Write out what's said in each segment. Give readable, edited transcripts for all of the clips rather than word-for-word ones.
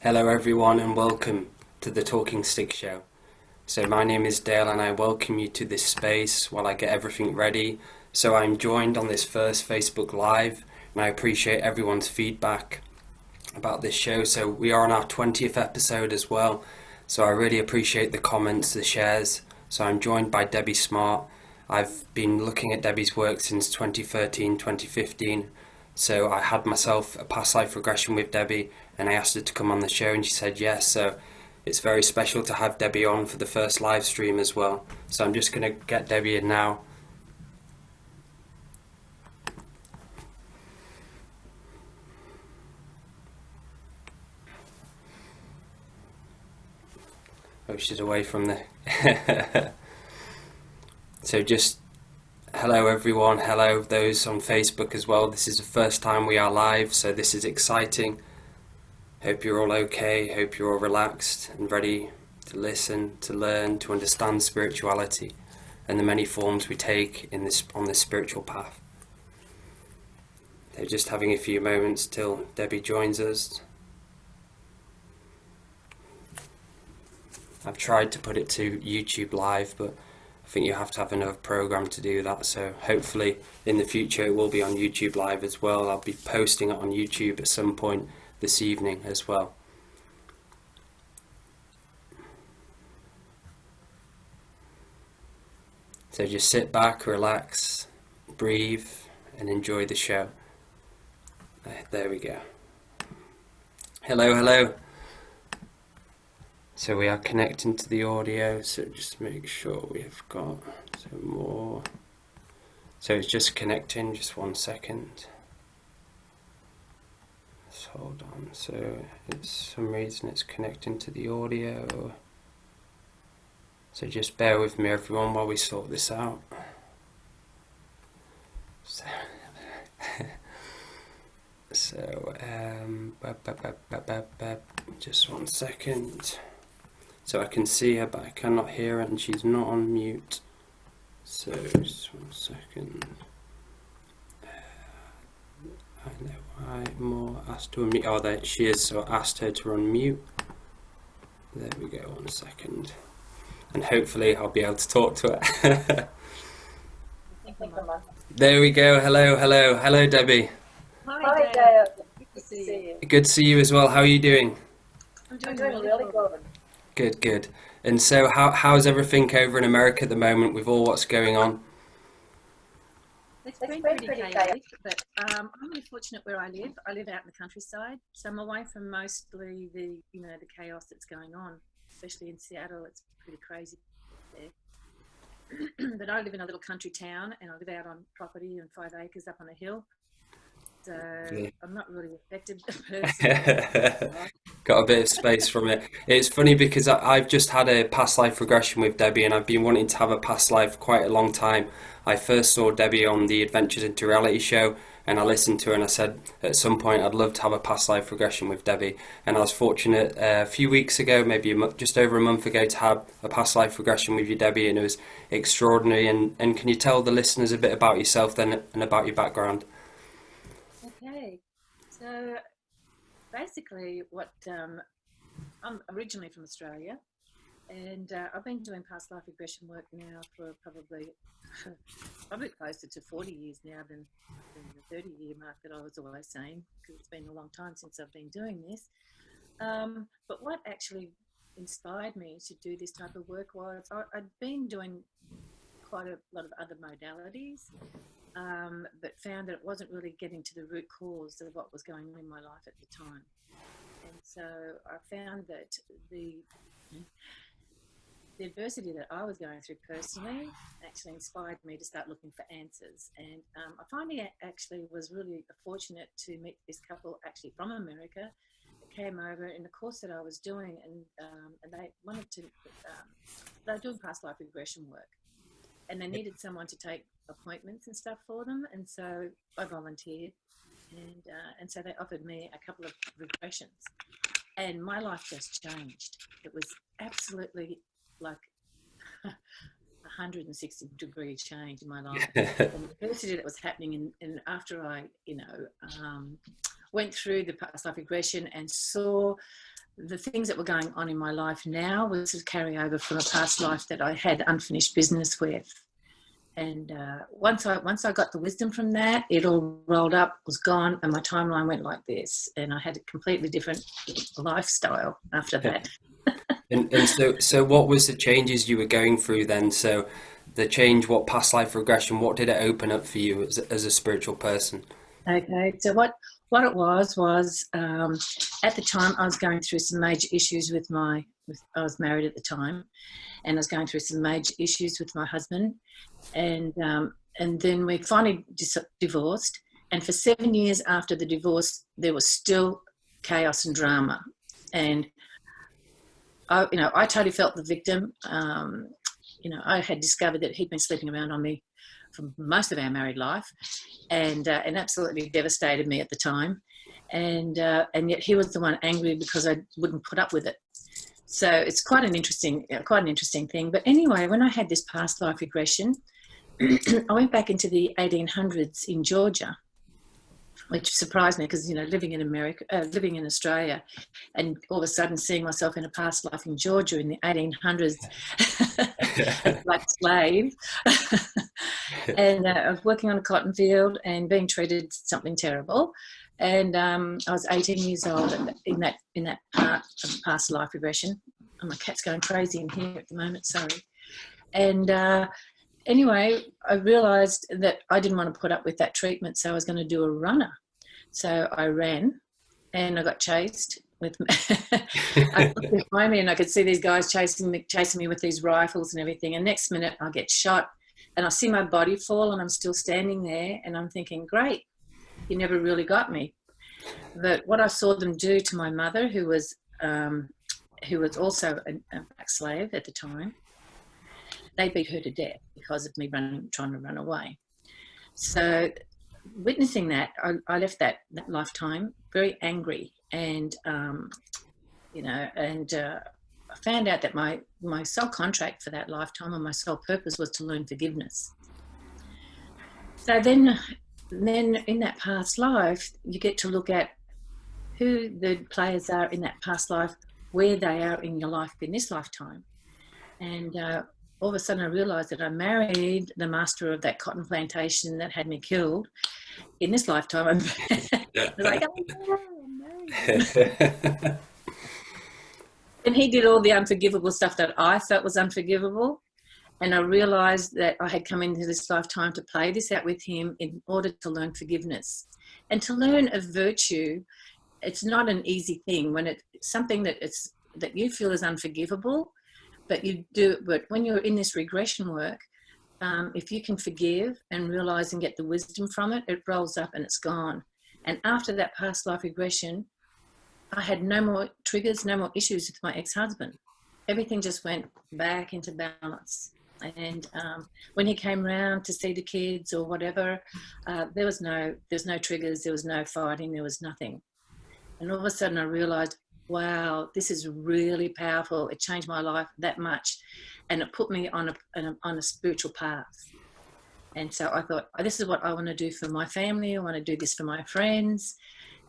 Hello everyone and welcome to the Talking Stick Show. So my name is Dale and I welcome you to this space while I get everything ready. So I'm joined on this first Facebook Live and I appreciate everyone's feedback about this show. So we are on our 20th episode as well. So I really appreciate the comments, the shares. So I'm joined by Debbie Smartt. I've been looking at Debbie's work since 2013, 2015. So I had myself a past life regression with Debbie and I asked her to come on the show and she said yes. So it's very special to have Debbie on for the first live stream as well. So I'm just going to get Debbie in now. Oh, she's away from the... So just hello everyone, hello those on Facebook as well. This is the first time we are live, so this is exciting. Hope you're all okay, hope you're all relaxed and ready to listen, to learn, to understand spirituality and the many forms we take in this on this spiritual path. So just having a few moments till Debbie joins us. I've tried to put it to YouTube Live, but I think you have to have another program to do that, so hopefully in the future it will be on YouTube Live as well. I'll be posting it on YouTube at some point this evening as well. So just sit back, relax, breathe and enjoy the show. There we go. Hello, hello. So we are connecting to the audio, so just make sure we have got some more. So it's just connecting, just 1 second. Let's hold on, so it's some reason it's connecting to the audio. So just bear with me everyone while we sort this out. So, just 1 second. So I can see her but I cannot hear her and she's not on mute. So just 1 second. I know why more asked to unmute. Oh, there she is. So I asked her to unmute. There we go. 1 second. And hopefully I'll be able to talk to her. There we go. Hello, hello. Hello, Debbie. Hi, Dale. Good to see you. Good to see you as well. How are you doing? I'm doing really good. Good, good. And so how's everything over in America at the moment with all what's going on? It's been pretty chaotic, but I'm really fortunate where I live. I live out in the countryside, so I'm away from mostly the chaos that's going on, especially in Seattle. It's pretty crazy there. But I live in a little country town and I live out on property and 5 acres up on a hill. So I'm not really affected personally. Got a bit of space from it. It's funny because I've just had a past life regression with Debbie and I've been wanting to have a past life quite a long time. I first saw Debbie on the Adventures into Reality show and I listened to her and I said at some point I'd love to have a past life regression with Debbie, and I was fortunate a few weeks ago, maybe just over a month ago, to have a past life regression with you, Debbie, and it was extraordinary. And can you tell the listeners a bit about yourself then and about your background? Okay, so basically I'm originally from Australia and I've been doing past life regression work now for probably closer to 40 years now than the 30-year mark that I was always saying, because it's been a long time since I've been doing this. But what actually inspired me to do this type of work was I'd been doing quite a lot of other modalities, but found that it wasn't really getting to the root cause of what was going on in my life at the time. And so I found that the adversity that I was going through personally actually inspired me to start looking for answers. And I finally actually was really fortunate to meet this couple actually from America that came over in the course that I was doing, and they wanted to, they were doing past life regression work. And they needed someone to take appointments and stuff for them, and so I volunteered, and so they offered me a couple of regressions, and my life just changed. It was absolutely like 160-degree change in my life. And the diversity that was happening, and after I, went through the past life regression and saw the things that were going on in my life now was a carryover from a past life that I had unfinished business with. And once I got the wisdom from that, it all rolled up, was gone, and my timeline went like this. And I had a completely different lifestyle after that. And so what was the changes you were going through then? So the change, what past life regression, what did it open up for you as a spiritual person? Okay, so what it was at the time I was going through some major issues I was married at the time, and I was going through some major issues with my husband, and then we finally divorced, and for 7 years after the divorce there was still chaos and drama, and I totally felt the victim. I had discovered that he'd been sleeping around on me for most of our married life, and absolutely devastated me at the time, and yet he was the one angry because I wouldn't put up with it. So it's quite an interesting thing. But anyway, when I had this past life regression, I went back into the 1800s in Georgia, which surprised me because, living in Australia, and all of a sudden seeing myself in a past life in Georgia in the 1800s as a black slave. And I was working on a cotton field and being treated something terrible. And I was 18 years old in that part of past life regression. Oh, my cat's going crazy in here at the moment, sorry. And anyway, I realised that I didn't want to put up with that treatment, so I was going to do a runner. So I ran, and I got chased. I looked behind me, and I could see these guys chasing me with these rifles and everything. And next minute, I get shot, and I see my body fall, and I'm still standing there, and I'm thinking, great, you never really got me. But what I saw them do to my mother, who was also a black slave at the time, they beat her to death because of me trying to run away. So witnessing that, I left that lifetime very angry, and I found out that my soul contract for that lifetime, and my soul purpose, was to learn forgiveness. So then in that past life, you get to look at who the players are in that past life, where they are in your life in this lifetime. And all of a sudden I realised that I married the master of that cotton plantation that had me killed. In this lifetime, I was like, oh, I'm married. And he did all the unforgivable stuff that I felt was unforgivable. And I realised that I had come into this lifetime to play this out with him in order to learn forgiveness. And to learn a virtue, it's not an easy thing when it's something that you feel is unforgivable, but when you're in this regression work, if you can forgive and realise and get the wisdom from it, it rolls up and it's gone. And after that past life regression, I had no more triggers, no more issues with my ex-husband. Everything just went back into balance. And when he came round to see the kids or whatever, there was no triggers, there was no fighting, there was nothing. And all of a sudden I realised, wow, this is really powerful. It changed my life that much, and it put me on a spiritual path. And so I thought, this is what I want to do for my family. I want to do this for my friends.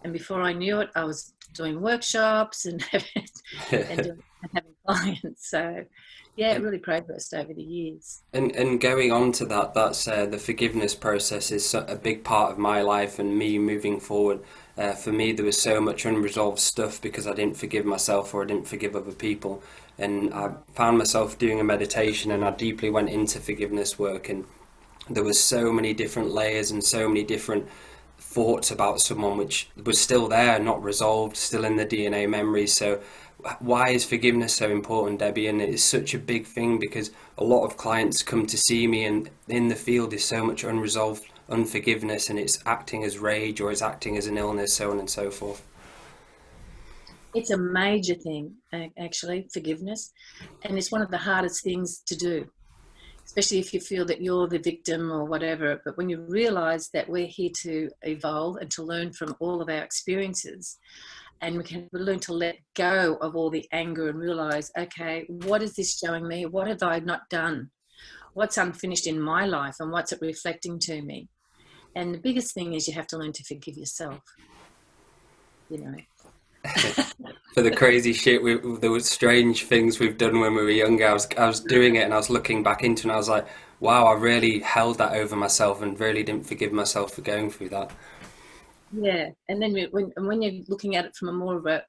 And before I knew it, I was doing workshops and having clients. So yeah, it really progressed over the years. And going on to that, that's the forgiveness process is a big part of my life and me moving forward. For me, there was so much unresolved stuff because I didn't forgive myself or I didn't forgive other people. And I found myself doing a meditation, and I deeply went into forgiveness work, and there was so many different layers and so many different thoughts about someone which was still there, not resolved, still in the DNA memory. So why is forgiveness so important, Debbie? And it's such a big thing because a lot of clients come to see me, and in the field is so much unresolved unforgiveness, and it's acting as rage or it's acting as an illness, so on and so forth. It's a major thing, actually, forgiveness, and it's one of the hardest things to do, especially if you feel that you're the victim or whatever. But when you realise that we're here to evolve and to learn from all of our experiences, and we can learn to let go of all the anger and realise, okay, what is this showing me? What have I not done? What's unfinished in my life, and what's it reflecting to me? And the biggest thing is you have to learn to forgive yourself, for the crazy shit. There were strange things we've done when we were younger. I was doing it and I was looking back into it and I was like, wow, I really held that over myself and really didn't forgive myself for going through that. Yeah, and then when you're looking at it from a more of a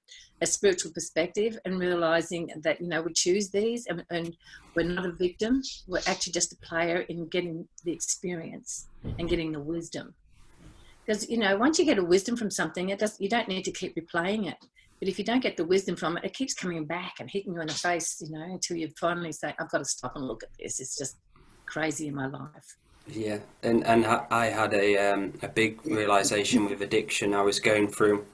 spiritual perspective and realizing that, you know, we choose these, and we're not a victim, we're actually just a player in getting the experience and getting the wisdom. Because, you know, once you get a wisdom from something, you don't need to keep replaying it. But if you don't get the wisdom from it, it keeps coming back and hitting you in the face, you know, until you finally say, I've got to stop and look at this. It's just crazy in my life. Yeah, and I had a big realization with addiction. I was going through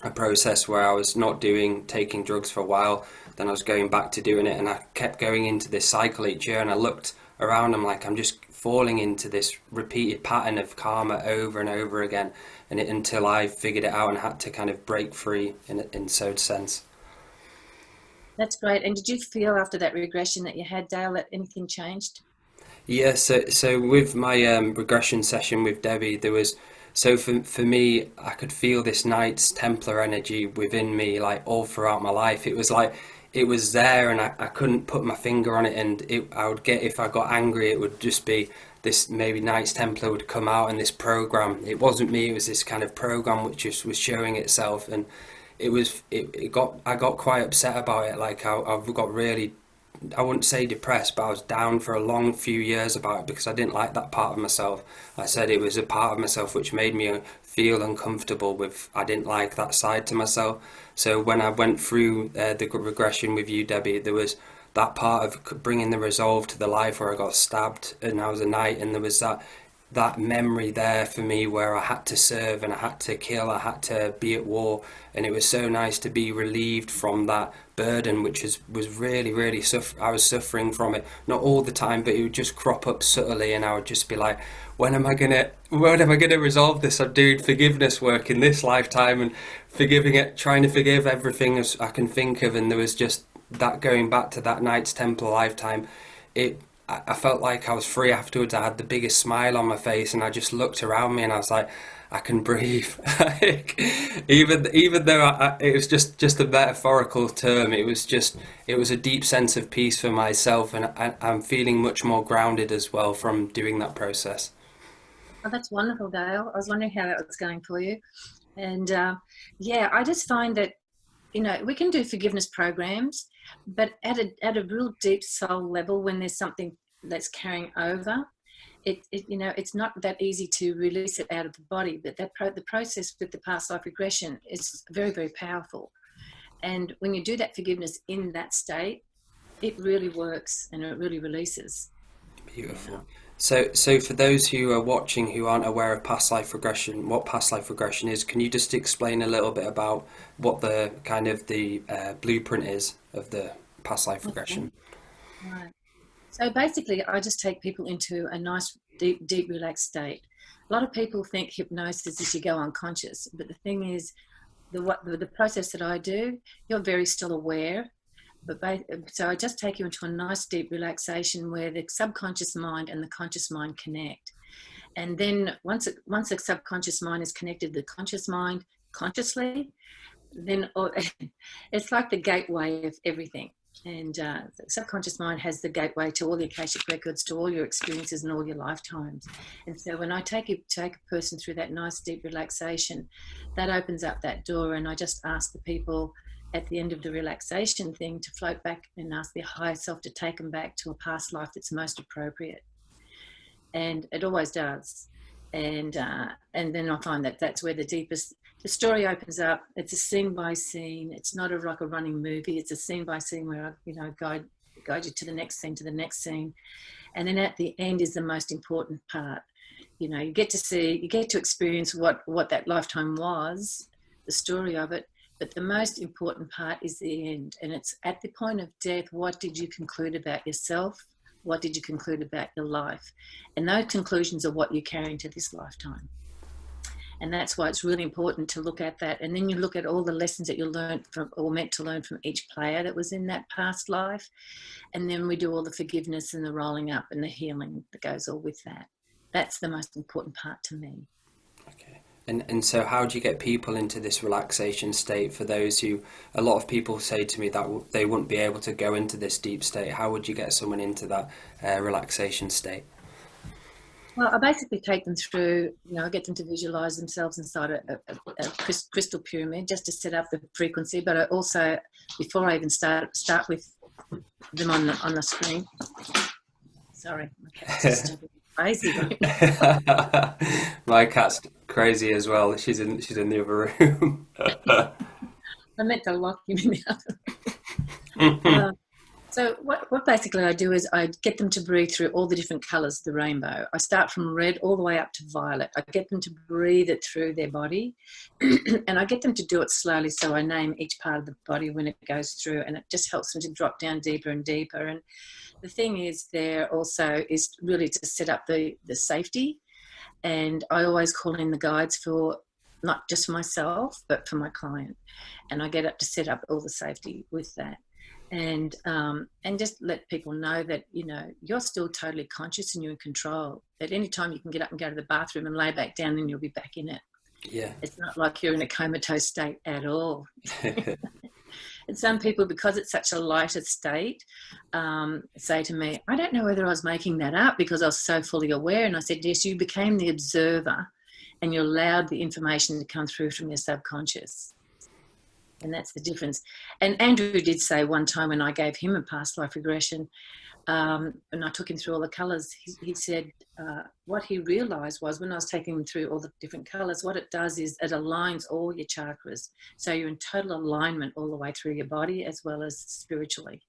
a process where I was not taking drugs for a while, then I was going back to doing it, and I kept going into this cycle each year. And I looked around, I'm like, I'm just falling into this repeated pattern of karma over and over again, until I figured it out and had to kind of break free in so sense. That's great. And did you feel after that regression that you had, Dale, that anything changed? Yeah, so with my regression session with Debbie, there was so for me, I could feel this Knights Templar energy within me like all throughout my life. It was like it was there, and I couldn't put my finger on it. And I would get, if I got angry, it would just be this, maybe Knights Templar would come out in this program. It wasn't me; it was this kind of program which just was showing itself, and it got, I got quite upset about it. Like I've got really, I wouldn't say depressed, but I was down for a long few years about it because I didn't like that part of myself. I said it was a part of myself which made me feel uncomfortable with, I didn't like that side to myself. So when I went through the regression with you, Debbie, there was that part of bringing the resolve to the life where I got stabbed and I was a knight, and there was that memory there for me where I had to serve and I had to kill, I had to be at war, and it was so nice to be relieved from that burden, which was really, really I was suffering from it, not all the time, but it would just crop up subtly, and I would just be like, when am I gonna resolve this? I'm doing forgiveness work in this lifetime and forgiving it, trying to forgive everything as I can think of, and there was just that going back to that Knights Templar lifetime. I felt like I was free afterwards. I had the biggest smile on my face, and I just looked around me, and I was like, I can breathe. Like, even though it was just a metaphorical term, it was a deep sense of peace for myself, and I'm feeling much more grounded as well from doing that process. Oh, that's wonderful, Dale. I was wondering how that was going for you. And yeah, I just find that, you know, we can do forgiveness programs, but at a real deep soul level, when there's something that's carrying over, you know, it's not that easy to release it out of the body. But the process with the past life regression is very, very powerful. And when you do that forgiveness in that state, it really works and it really releases. Yeah. Beautiful. So for those who are watching who aren't aware of past life regression, what past life regression is, can you just explain a little bit about what the kind of the blueprint is of the past life Okay. regression? Right. So basically, I just take people into a nice, deep, relaxed state. A lot of people think hypnosis is you go unconscious, but the thing is, the process that I do, you're very still aware. So I just take you into a nice, deep relaxation where the subconscious mind and the conscious mind connect. And then once the subconscious mind is connected to the conscious mind consciously, then it's like the gateway of everything. And the subconscious mind has the gateway to all the Akashic records, to all your experiences and all your lifetimes. And so when I take a person through that nice deep relaxation, that opens up that door. And I just ask the people at the end of the relaxation thing to float back and ask their higher self to take them back to a past life that's most appropriate. And it always does. And then I find that that's where the story opens up. It's a scene by scene. It's not like a running movie. It's a scene by scene where I, you know, guide you to the next scene, to the next scene. And then at the end is the most important part. You know, you get to experience what that lifetime was, the story of it. But the most important part is the end. And it's at the point of death, what did you conclude about yourself? What did you conclude about your life? And those conclusions are what you carry into this lifetime. And that's why it's really important to look at that. And then you look at all the lessons that you learned from, or meant to learn from each player that was in that past life. And then we do all the forgiveness and the rolling up and the healing that goes all with that. That's the most important part to me. Okay. And so how do you get people into this relaxation state? For those who, a lot of people say to me that they wouldn't be able to go into this deep state. How would you get someone into that relaxation state? Well, I basically take them through, I get them to visualize themselves inside a crystal pyramid just to set up the frequency. But I also, before I even start with them on the screen. Sorry, my cat's just crazy. My cat's crazy as well. She's in the other room. I meant to lock him in the other room. So what basically I do is I get them to breathe through all the different colours of the rainbow. I start from red all the way up to violet. I get them to breathe it through their body and I get them to do it slowly, so I name each part of the body when it goes through, and it just helps them to drop down deeper and deeper. And the thing is there also is really to set up the safety, and I always call in the guides for not just for myself but for my client, and I get up to set up all the safety with that. And just let people know that, you're still totally conscious and you're in control. At any time you can get up and go to the bathroom and lay back down and you'll be back in it. Yeah. It's not like you're in a comatose state at all. And some people, because it's such a lighter state, say to me, I don't know whether I was making that up because I was so fully aware. And I said, yes, you became the observer and you allowed the information to come through from your subconscious. And that's the difference. And Andrew did say one time when I gave him a past life regression, and I took him through all the colours, he said what he realised was when I was taking him through all the different colours, what it does is it aligns all your chakras. So you're in total alignment all the way through your body as well as spiritually.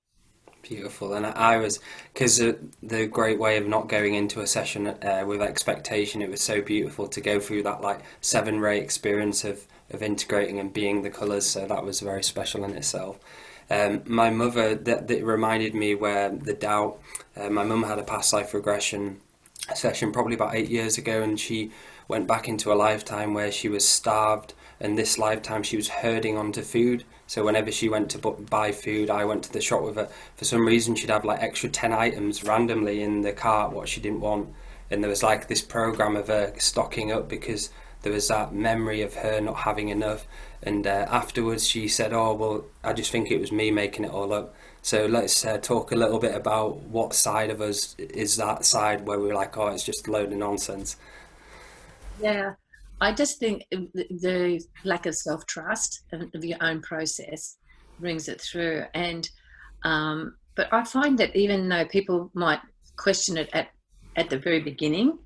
Beautiful. And I was, because the great way of not going into a session with expectation, it was so beautiful to go through that like 7-ray experience of integrating and being the colours. So that was very special in itself. My mother, that reminded me where the doubt, my mum had a past life regression session probably about 8 years ago, and she went back into a lifetime where she was starved, and this lifetime she was herding onto food. So whenever she went to buy food, I went to the shop with her. For some reason she'd have like extra 10 items randomly in the cart what she didn't want, and there was like this program of her stocking up because there was that memory of her not having enough. And afterwards she said, oh well, I just think it was me making it all up. So let's talk a little bit about what side of us is that side where we're like, oh, it's just a load of nonsense. Yeah, I just think the lack of self-trust of your own process brings it through. And but I find that even though people might question it at the very beginning,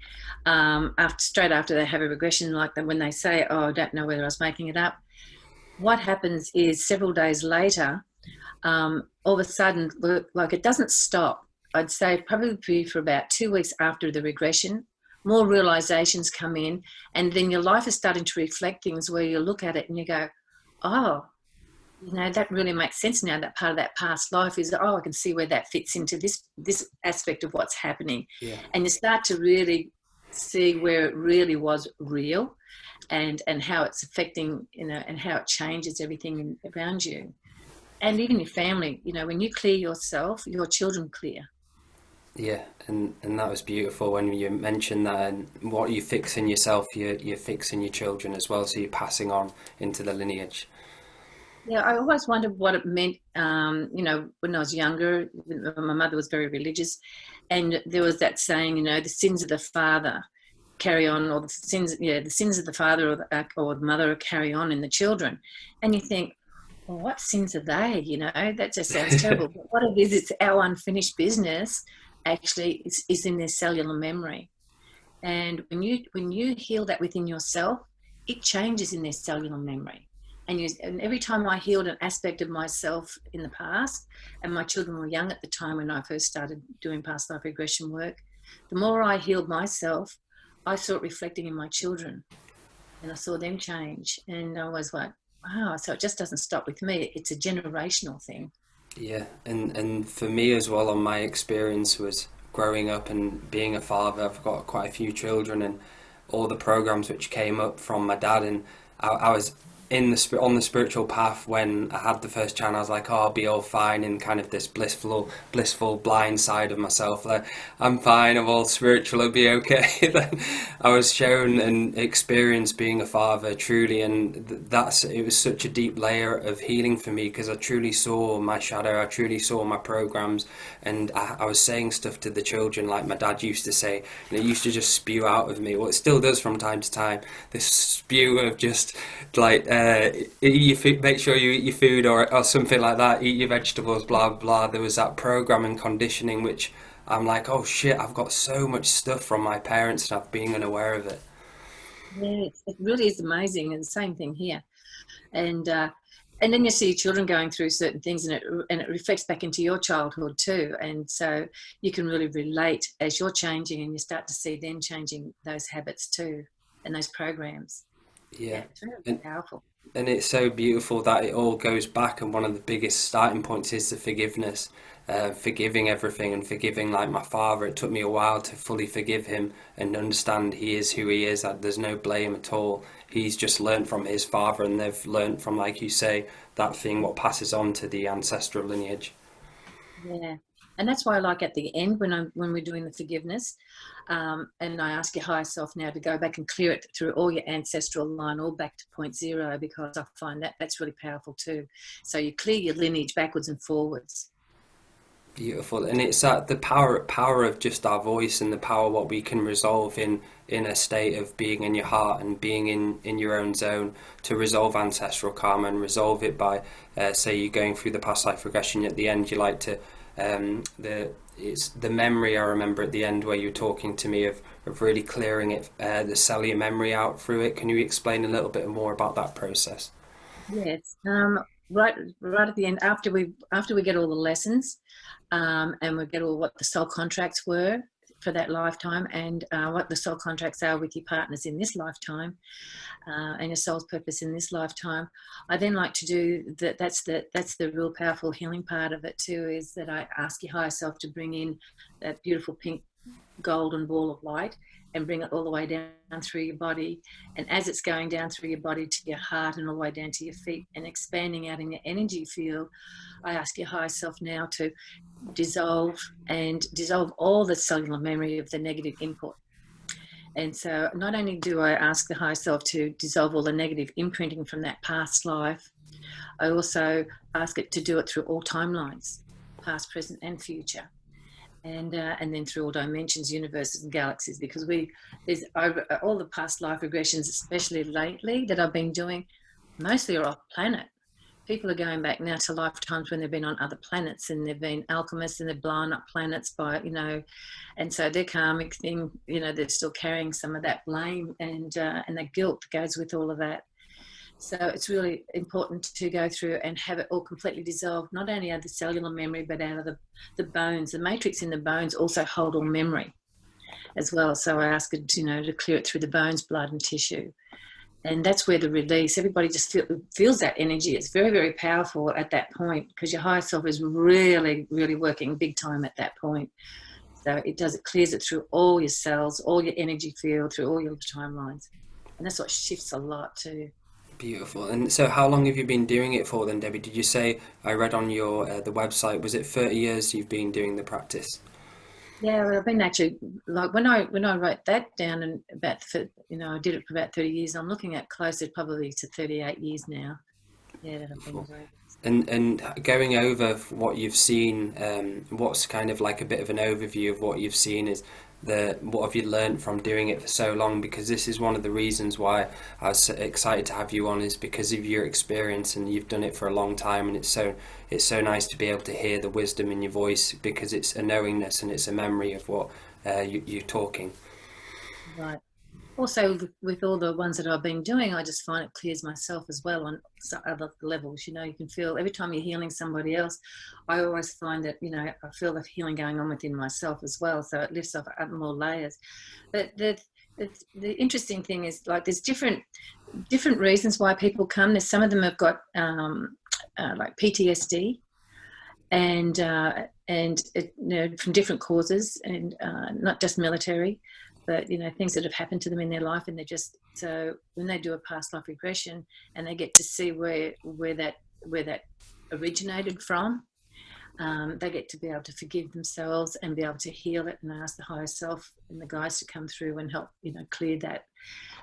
straight after they have a regression, like when they say, oh, I don't know whether I was making it up, what happens is several days later, all of a sudden, like it doesn't stop. I'd say probably for about 2 weeks after the regression, more realizations come in, and then your life is starting to reflect things where you look at it and you go, oh, that really makes sense now. That part of that past life is, oh, I can see where that fits into this aspect of what's happening. Yeah. And you start to really see where it really was real, and how it's affecting, and how it changes everything around you. And even your family, when you clear yourself, your children clear. Yeah, and that was beautiful when you mentioned that, and what you fix in yourself, you're fixing your children as well, so you're passing on into the lineage. Yeah, I always wondered what it meant, when I was younger. My mother was very religious, and there was that saying, the sins of the father carry on, or the sins of the father or the mother carry on in the children. And you think, well, what sins are they? That just sounds terrible. But what it is, it's our unfinished business. Actually, is in their cellular memory, and when you heal that within yourself, it changes in their cellular memory. And every time I healed an aspect of myself in the past, and my children were young at the time when I first started doing past life regression work, the more I healed myself, I saw it reflecting in my children, and I saw them change, and I was like, wow, so it just doesn't stop with me. It's a generational thing. Yeah, and for me as well, on my experience was growing up and being a father. I've got quite a few children, and all the programs which came up from my dad, and I was on the spiritual path, when I had the first child, I was like, oh, I'll be all fine, in kind of this blissful blind side of myself, like, I'm fine, I'm all spiritual, I'll be okay. Then I was shown and experienced being a father truly, and it was such a deep layer of healing for me, because I truly saw my shadow, I truly saw my programs, and I was saying stuff to the children like my dad used to say, and it used to just spew out of me. Well, it still does from time to time, this spew of just like, eat your food, make sure you eat your food, or something like that, eat your vegetables, blah blah. There was that program and conditioning, which I'm like, oh shit, I've got so much stuff from my parents and I've been unaware of it. Yeah, it really is amazing, and the same thing here. And then you see your children going through certain things, and it reflects back into your childhood too. And so you can really relate as you're changing, and you start to see them changing those habits too, and those programs. Yeah. Yeah, it's really and powerful. and it's so beautiful that it all goes back, and one of the biggest starting points is the forgiveness, forgiving everything, and forgiving, like my father. It took me a while to fully forgive him and understand he is who he is, that there's no blame at all. He's just learnt from his father, and they've learnt from, like you say, that thing what passes on to the ancestral lineage. Yeah, and that's why I like at the end when we're doing the forgiveness, and I ask your higher self now to go back and clear it through all your ancestral line, all back to point zero, because I find that that's really powerful too. So you clear your lineage backwards and forwards. Beautiful, and it's that the power of just our voice, and the power what we can resolve in a state of being in your heart and being in your own zone, to resolve ancestral karma and resolve it by, say you're going through the past life regression. At the end, you like to, it's the memory, I remember at the end where you were talking to me of really clearing it, the cellular memory out through it. Can you explain a little bit more about that process? Yes. Right at the end, after we get all the lessons, and we get all what the soul contracts were for that lifetime, and what the soul contracts are with your partners in this lifetime, and your soul's purpose in this lifetime. I then like to do that. That's the real powerful healing part of it too. Is that I ask your higher self to bring in that beautiful pink golden ball of light, and bring it all the way down through your body. And as it's going down through your body to your heart and all the way down to your feet and expanding out in your energy field, I ask your higher self now to dissolve all the cellular memory of the negative input. And so not only do I ask the higher self to dissolve all the negative imprinting from that past life, I also ask it to do it through all timelines, past, present, and future. And then through all dimensions, universes, and galaxies, because there's all the past life regressions, especially lately that I've been doing, mostly are off planet. People are going back now to lifetimes when they've been on other planets, and they've been alchemists, and they've blown up planets by, and so their karmic thing, they're still carrying some of that blame and the guilt that goes with all of that. So it's really important to go through and have it all completely dissolved, not only out of the cellular memory, but out of the bones. The matrix in the bones also hold all memory as well. So I ask it, to clear it through the bones, blood, and tissue. And that's where the release, everybody just feels that energy. It's very, very powerful at that point, because your higher self is really, really working big time at that point. So it clears it through all your cells, all your energy field, through all your timelines. And that's what shifts a lot too. Beautiful. And so how long have you been doing it for then, Debbie? Did you say, I read on your the website, was it 30 years you've been doing the practice? Yeah, well, I've been actually, like when I wrote that down, and I did it for about 30 years. I'm looking at closer probably to 38 years now. Yeah, that I've been doing. And going over what you've seen, what's kind of like a bit of an overview of what you've seen, is what have you learned from doing it for so long? Because this is one of the reasons why I was so excited to have you on, is because of your experience, and you've done it for a long time, and it's so nice to be able to hear the wisdom in your voice, because it's a knowingness and it's a memory of what you're talking. Right. Also, with all the ones that I've been doing, I just find it clears myself as well on other levels. You can feel every time you're healing somebody else, I always find that, I feel the healing going on within myself as well. So it lifts up more layers. But the interesting thing is, like, there's different reasons why people come. There's some of them have got like PTSD, and from different causes, and not just military. but things that have happened to them in their life, and so when they do a past life regression and they get to see where that originated from, they get to be able to forgive themselves and be able to heal it and ask the higher self and the guides to come through and help clear that,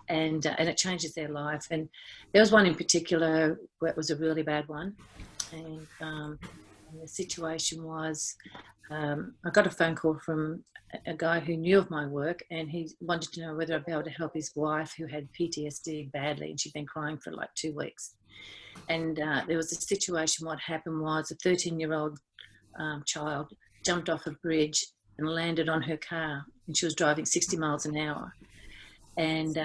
and it changes their life. And there was one in particular where it was a really bad one, and the situation was, I got a phone call from a guy who knew of my work, and he wanted to know whether I'd be able to help his wife who had PTSD badly, and she'd been crying for like 2 weeks. And there was a situation. What happened was a 13-year-old child jumped off a bridge and landed on her car, and she was driving 60 miles an hour, and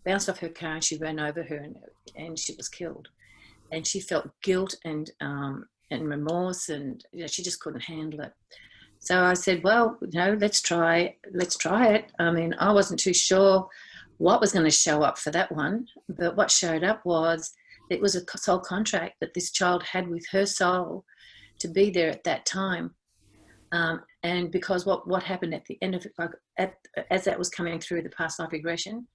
bounced off her car, and she ran over her, and she was killed. And she felt guilt and remorse, and she just couldn't handle it. So I said, well, let's try it. I mean, I wasn't too sure what was going to show up for that one, but what showed up was it was a soul contract that this child had with her soul to be there at that time. And because what happened at the end of it, as that was coming through the past life regression,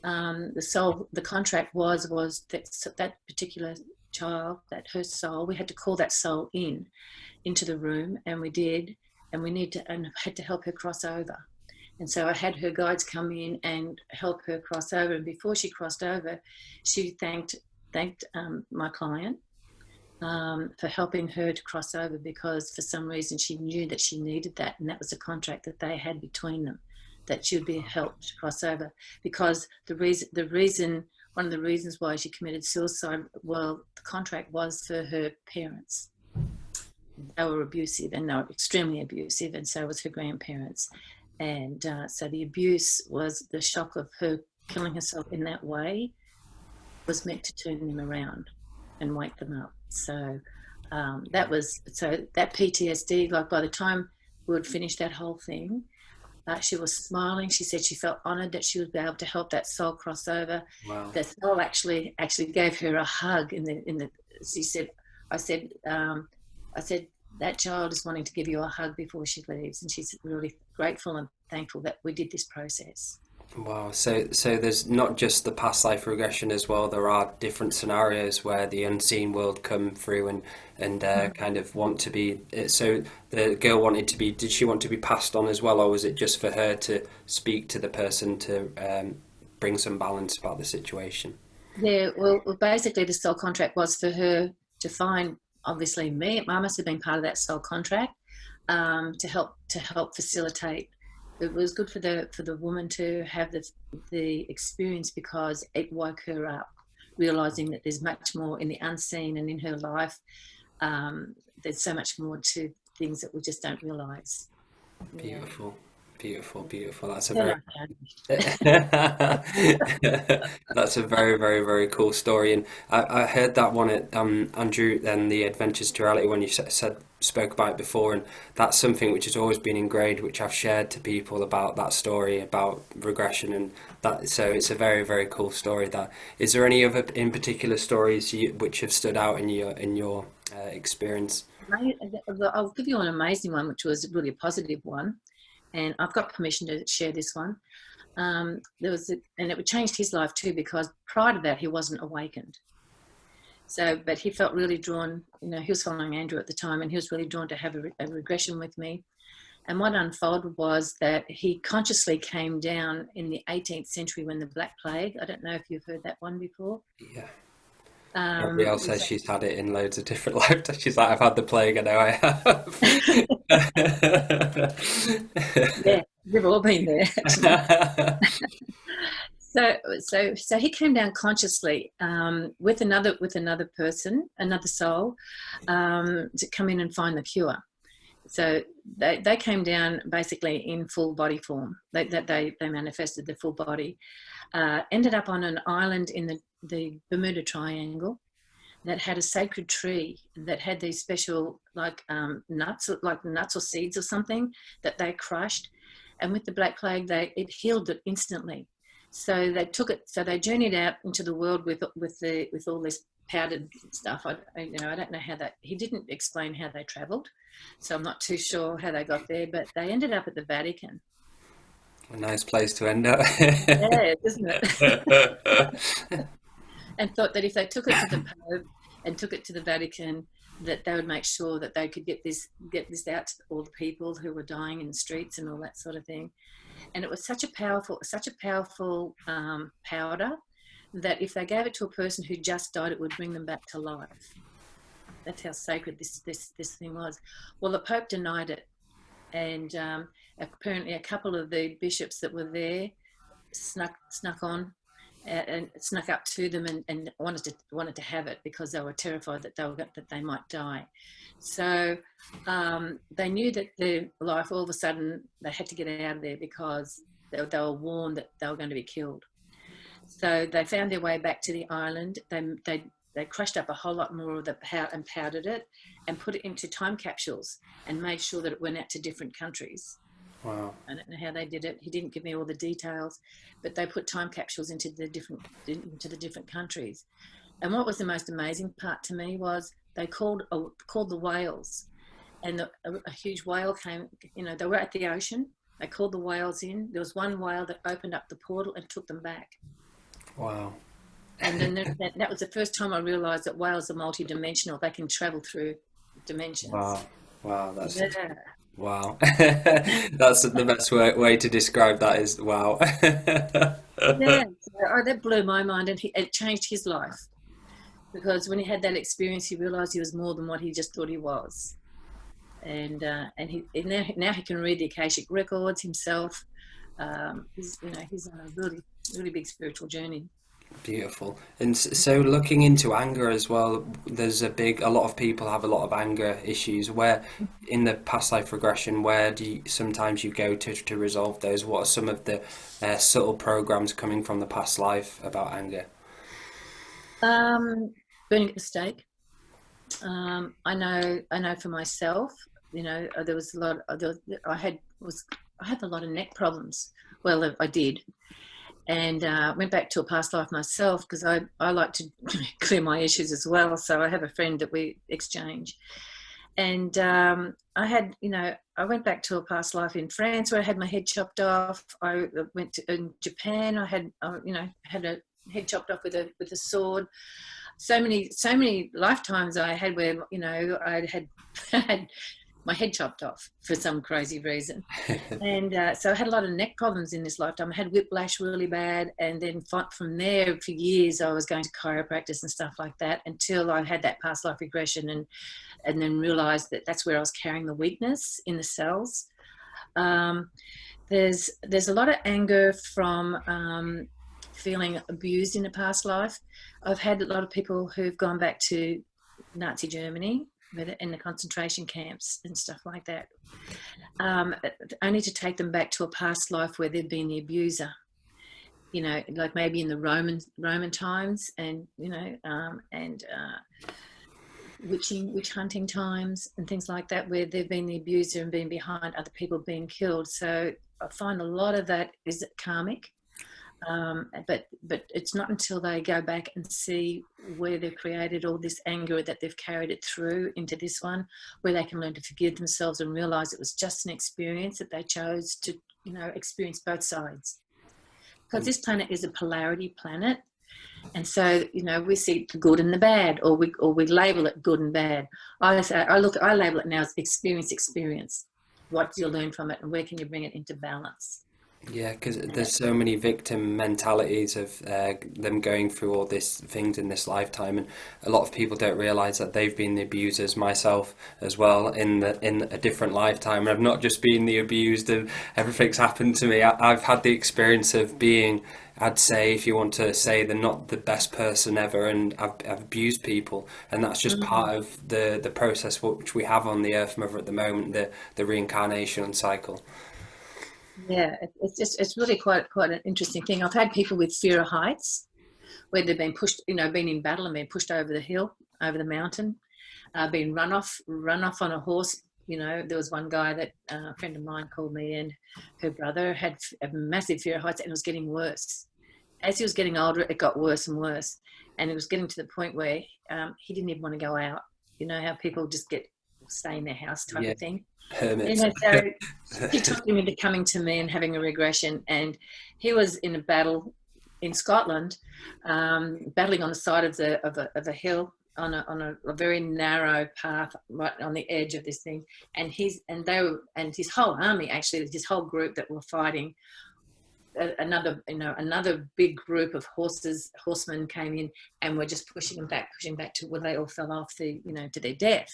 the contract was that particular child, that her soul, we had to call that soul into the room, and we did, and had to help her cross over. And so I had her guides come in and help her cross over. And before she crossed over, she thanked my client for helping her to cross over, because for some reason she knew that she needed that, and that was a contract that they had between them, that she would be helped to cross over. Because one of the reasons why she committed suicide, well, the contract was for her parents. They were abusive, and they were extremely abusive, and so was her grandparents. And so the abuse was the shock of her killing herself in that way was meant to turn them around and wake them up. So that PTSD, like by the time we would finish that whole thing, she was smiling. She said she felt honoured that she would be able to help that soul cross over. Wow. That soul actually gave her a hug. She said, I said, that child is wanting to give you a hug before she leaves, and she's really grateful and thankful that we did this process. Wow. So there's not just the past life regression as well. There are different scenarios where the unseen world come through and kind of want to be. So the girl did she want to be passed on as well, or was it just for her to speak to the person to bring some balance about the situation? Yeah. Well, basically the soul contract was for her to find, obviously me. I must have been part of that soul contract to help facilitate. It was good for the woman to have the experience, because it woke her up, realizing that there's much more in the unseen and in her life. There's so much more to things that we just don't realize. Beautiful. Beautiful. That's a very, very, very cool story. And I heard that one at Andrew and the Adventures to Reality when you spoke about it before, and that's something which has always been engraved, which I've shared to people about that story about regression, and that. So it's a very, very cool story. Is there any other in particular stories which have stood out in your experience? I'll give you an amazing one, which was really a positive one. And I've got permission to share this one. And it changed his life too, because prior to that he wasn't awakened. So, but he felt really drawn. He was following Andrew at the time, and he was really drawn to have a regression with me. And what unfolded was that he consciously came down in the 18th century when the Black Plague. I don't know if you've heard that one before. Yeah. Gabrielle says she's had it in loads of different lifetimes. She's like, I've had the plague, I know I have. Yeah, we've all been there. So he came down consciously with another person, another soul, to come in and find the cure. So they came down basically in full body form. They manifested the full body. Ended up on an island in the Bermuda Triangle that had a sacred tree that had these special nuts or seeds or something that they crushed, and with the Black Plague it healed it instantly. So they took it. So they journeyed out into the world with all this powdered stuff. I don't know how he didn't explain how they travelled, so I'm not too sure how they got there. But they ended up at the Vatican. A nice place to end up. Yeah, isn't it? And thought that if they took it to the Pope and took it to the Vatican, that they would make sure that they could get this out to all the people who were dying in the streets and all that sort of thing. And it was such a powerful powder that if they gave it to a person who just died, it would bring them back to life. That's how sacred this thing was. Well, the Pope denied it, and apparently a couple of the bishops that were there snuck on and snuck up to them and wanted to have it because they were terrified that they might die. So they knew that their life, all of a sudden, they had to get out of there because they were warned that they were going to be killed. So they found their way back to the island. They crushed up a whole lot more of the powder and powdered it and put it into time capsules and made sure that it went out to different countries. Wow. I don't know how they did it. He didn't give me all the details, but they put time capsules into the different countries. And what was the most amazing part to me was they called the whales, and a huge whale came. You know, they were at the ocean. They called the whales in. There was one whale that opened up the portal and took them back. Wow. And then that was the first time I realised that whales are multidimensional. They can travel through dimensions. Wow. That's wow. That's the best way to describe that is wow. Yeah, so, that blew my mind, and it changed his life because when he had that experience, he realised he was more than what he just thought he was, and now he can read the Akashic records himself. He's on a really big spiritual journey. Beautiful. And so looking into anger as well, there's a lot of people have a lot of anger issues. Where in the past life regression, where do you sometimes you go to resolve those? What are some of the subtle programs coming from the past life about anger? Burning at the stake. I know for myself, there was a lot. I had a lot of neck problems. Well, I did. And went back to a past life myself because I like to clear my issues as well. So I have a friend that we exchange. And I went back to a past life in France where I had my head chopped off. I went in Japan. I had had a head chopped off with a sword. So many lifetimes I had where I had my head chopped off for some crazy reason. And so I had a lot of neck problems in this lifetime. I had whiplash really bad. And then from there, for years, I was going to chiropractors and stuff like that until I had that past life regression and then realized that that's where I was carrying the weakness in the cells. There's a lot of anger from feeling abused in a past life. I've had a lot of people who've gone back to Nazi Germany in the concentration camps and stuff like that, only to take them back to a past life where they've been the abuser, like maybe in the Roman times and witch hunting times and things like that, where they've been the abuser and been behind other people being killed. So I find a lot of that is karmic. But it's not until they go back and see where they've created all this anger that they've carried it through into this one, where they can learn to forgive themselves and realize it was just an experience that they chose to, experience both sides. Because this planet is a polarity planet. And so, we see the good and the bad, or we label it good and bad. I label it now as experience. What do you learn from it and where can you bring it into balance? Yeah, because there's so many victim mentalities of them going through all these things in this lifetime, and a lot of people don't realize that they've been the abusers, myself as well, in a different lifetime. And I've not just been the abused and everything's happened to me. I've had the experience of being, I'd say, if you want to say, they're not the best person ever, and I've abused people, and that's just part of the process which we have on the Earth Mother at the moment, the reincarnation cycle. Yeah, it's really quite an interesting thing. I've had people with fear of heights, where they've been pushed, been in battle and been pushed over the hill, over the mountain, been run off on a horse. There was one guy that a friend of mine called me, and her brother had a massive fear of heights, and it was getting worse. As he was getting older, it got worse and worse, and it was getting to the point where he didn't even want to go out. How people just get stay in their house type Yeah. of thing. Hermits. So she talked him into coming to me and having a regression, and he was in a battle in Scotland, battling on the side of a hill on a very narrow path right on the edge of this thing, and his whole army, actually his whole group that were fighting, another big group of horsemen came in and were just pushing them back to where they all fell off to their death.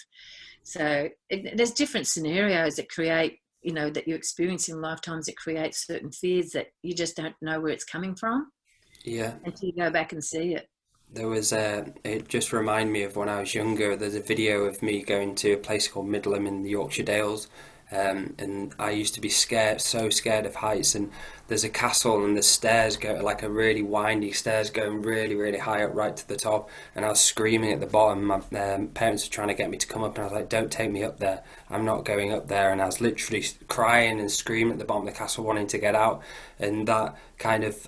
So there's different scenarios that create, that you experience in lifetimes that create certain fears that you just don't know where it's coming from. Yeah. Until you go back and see it. There was it just reminded me of when I was younger. There's a video of me going to a place called Midland in the Yorkshire Dales, and I used to be so scared of heights. And there's a castle, and the stairs go like a really windy stairs going really, really high up right to the top. And I was screaming at the bottom. My parents were trying to get me to come up, and I was like, "Don't take me up there. I'm not going up there." And I was literally crying and screaming at the bottom of the castle, wanting to get out. And that kind of,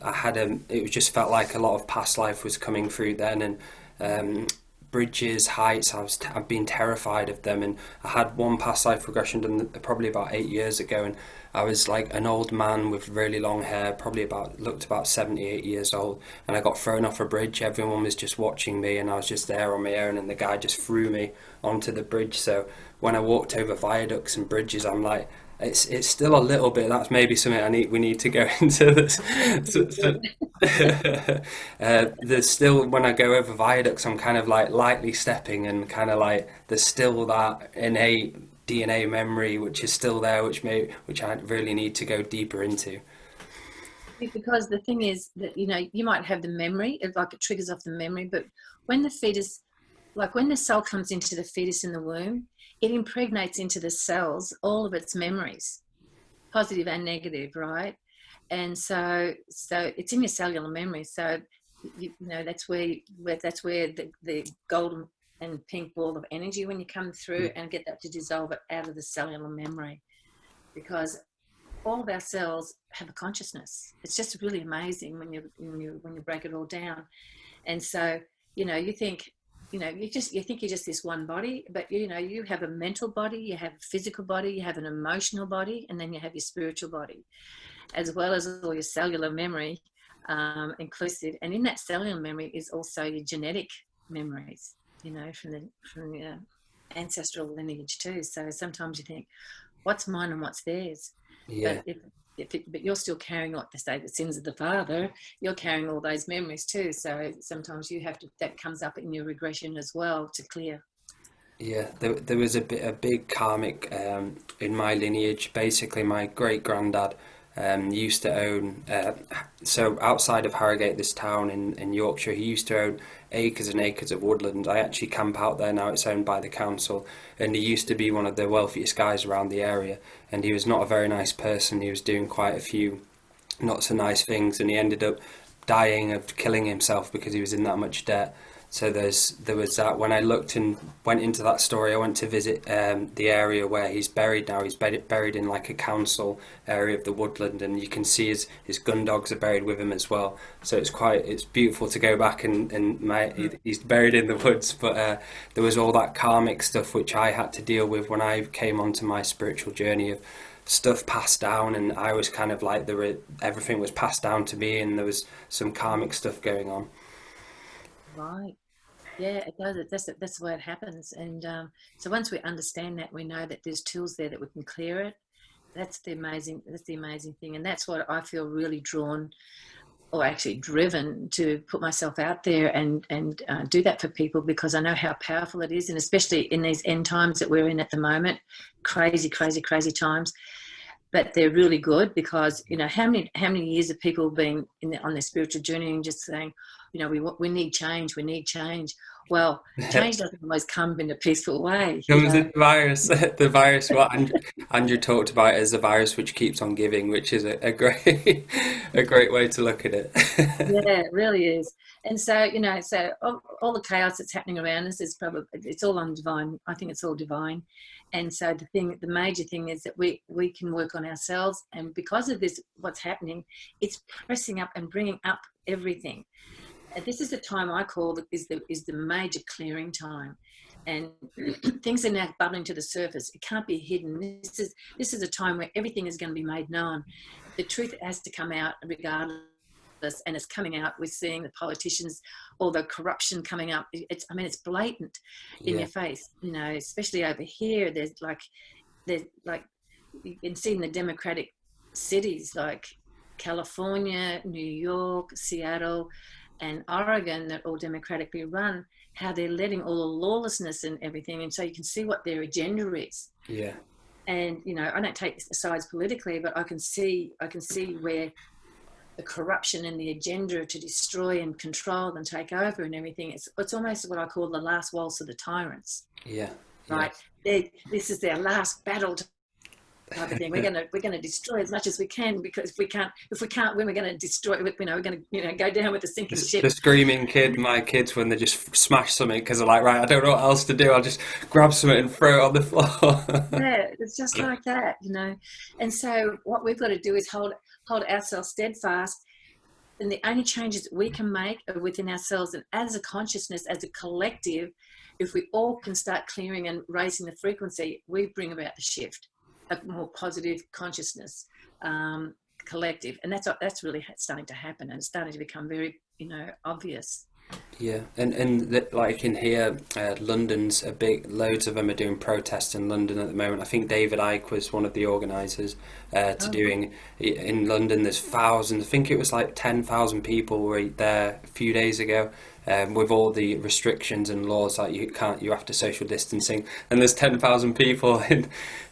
it just felt like a lot of past life was coming through then. And bridges, heights, I've been terrified of them. And I had one past life regression done probably about 8 years ago, and I was like an old man with really long hair, looked about 78 years old, and I got thrown off a bridge. Everyone was just watching me, and I was just there on my own, and the guy just threw me onto the bridge. So when I walked over viaducts and bridges, I'm like, it's still a little bit. That's maybe something we need to go into this. There's still, when I go over viaducts, I'm kind of like lightly stepping, and kind of like there's still that innate DNA memory which is still there, which I really need to go deeper into. Because the thing is that you might have the memory, it triggers off the memory, but when the fetus, when the cell comes into the fetus in the womb, it impregnates into the cells all of its memories, positive and negative, right? And so it's in your cellular memory. So that's where the golden and pink ball of energy, when you come through and get that to dissolve it out of the cellular memory, because all of our cells have a consciousness. It's just really amazing when you break it all down. And so you think you think you're just this one body, but you have a mental body, you have a physical body, you have an emotional body, and then you have your spiritual body, as well as all your cellular memory, inclusive. And in that cellular memory is also your genetic memories, from the ancestral lineage too. So sometimes you think, what's mine and what's theirs? Yeah. But you're still carrying, like they say, the sins of the father. You're carrying all those memories too. So sometimes that comes up in your regression as well to clear. Yeah, there was a big karmic in my lineage. Basically, my great granddad used to own, so outside of Harrogate, this town in Yorkshire, he used to own acres and acres of woodland. I actually camp out there now. It's owned by the council, and he used to be one of the wealthiest guys around the area, and he was not a very nice person. He was doing quite a few not so nice things, and he ended up dying of killing himself because he was in that much debt. So there was that. When I looked and went into that story, I went to visit the area where he's buried now. He's buried in like a council area of the woodland, and you can see his gun dogs are buried with him as well. So it's beautiful to go back and he's buried in the woods. But there was all that karmic stuff which I had to deal with when I came onto my spiritual journey of stuff passed down, and I was kind of like everything was passed down to me, and there was some karmic stuff going on. Right. Yeah, it does. That's the way it happens. And so once we understand that, we know that there's tools there that we can clear it. That's the amazing thing. And that's what I feel really drawn, or actually driven, to put myself out there and do that for people, because I know how powerful it is. And especially in these end times that we're in at the moment, crazy times. But they're really good, because how many years have people been on their spiritual journey and just saying, we need change. Well, change doesn't always come in a peaceful way. Comes in the virus. What Andrew talked about as a virus which keeps on giving, which is a great way to look at it. Yeah, it really is. And so so all the chaos that's happening around us is it's all on divine. I think it's all divine. And so the major thing is that we can work on ourselves, and because of this, what's happening, it's pressing up and bringing up everything. This is the time I call is the major clearing time. and things are now bubbling to the surface. It can't be hidden. This is a time where everything is going to be made known. The truth has to come out regardless, and it's coming out. We're seeing the politicians, all the corruption coming up. It's blatant in your face, you know, especially over here. There's like you can see in the democratic cities like California, New York, Seattle, and Oregon, that all democratically run, how they're letting all the lawlessness and everything. And so you can see what their agenda is. Yeah. And, you know, I don't take sides politically, but I can see where the corruption and the agenda to destroy and control and take over and everything, it's almost what I call the last waltz of the tyrants. Yeah. Right. This is their last battle type of thing. We're gonna destroy as much as we can, because if we can't win, we're gonna destroy. You know, we're gonna go down with the sinking ship. The screaming my kids when they just smash something because they're like, right, I don't know what else to do. I'll just grab something and throw it on the floor. Yeah, it's just like that, you know. And so what we've got to do is hold ourselves steadfast. And the only changes that we can make are within ourselves, and as a consciousness, as a collective. If we all can start clearing and raising the frequency, we bring about the shift, a more positive consciousness, collective. And that's really starting to happen, and it's starting to become very, you know, obvious. Yeah, and like in here, London's a big. Loads of them are doing protests in London at the moment. I think David Icke was one of the organisers doing in London. There's thousands. I think it was like 10,000 people were there a few days ago. With all the restrictions and laws, like you have to social distancing, and there's 10,000 people.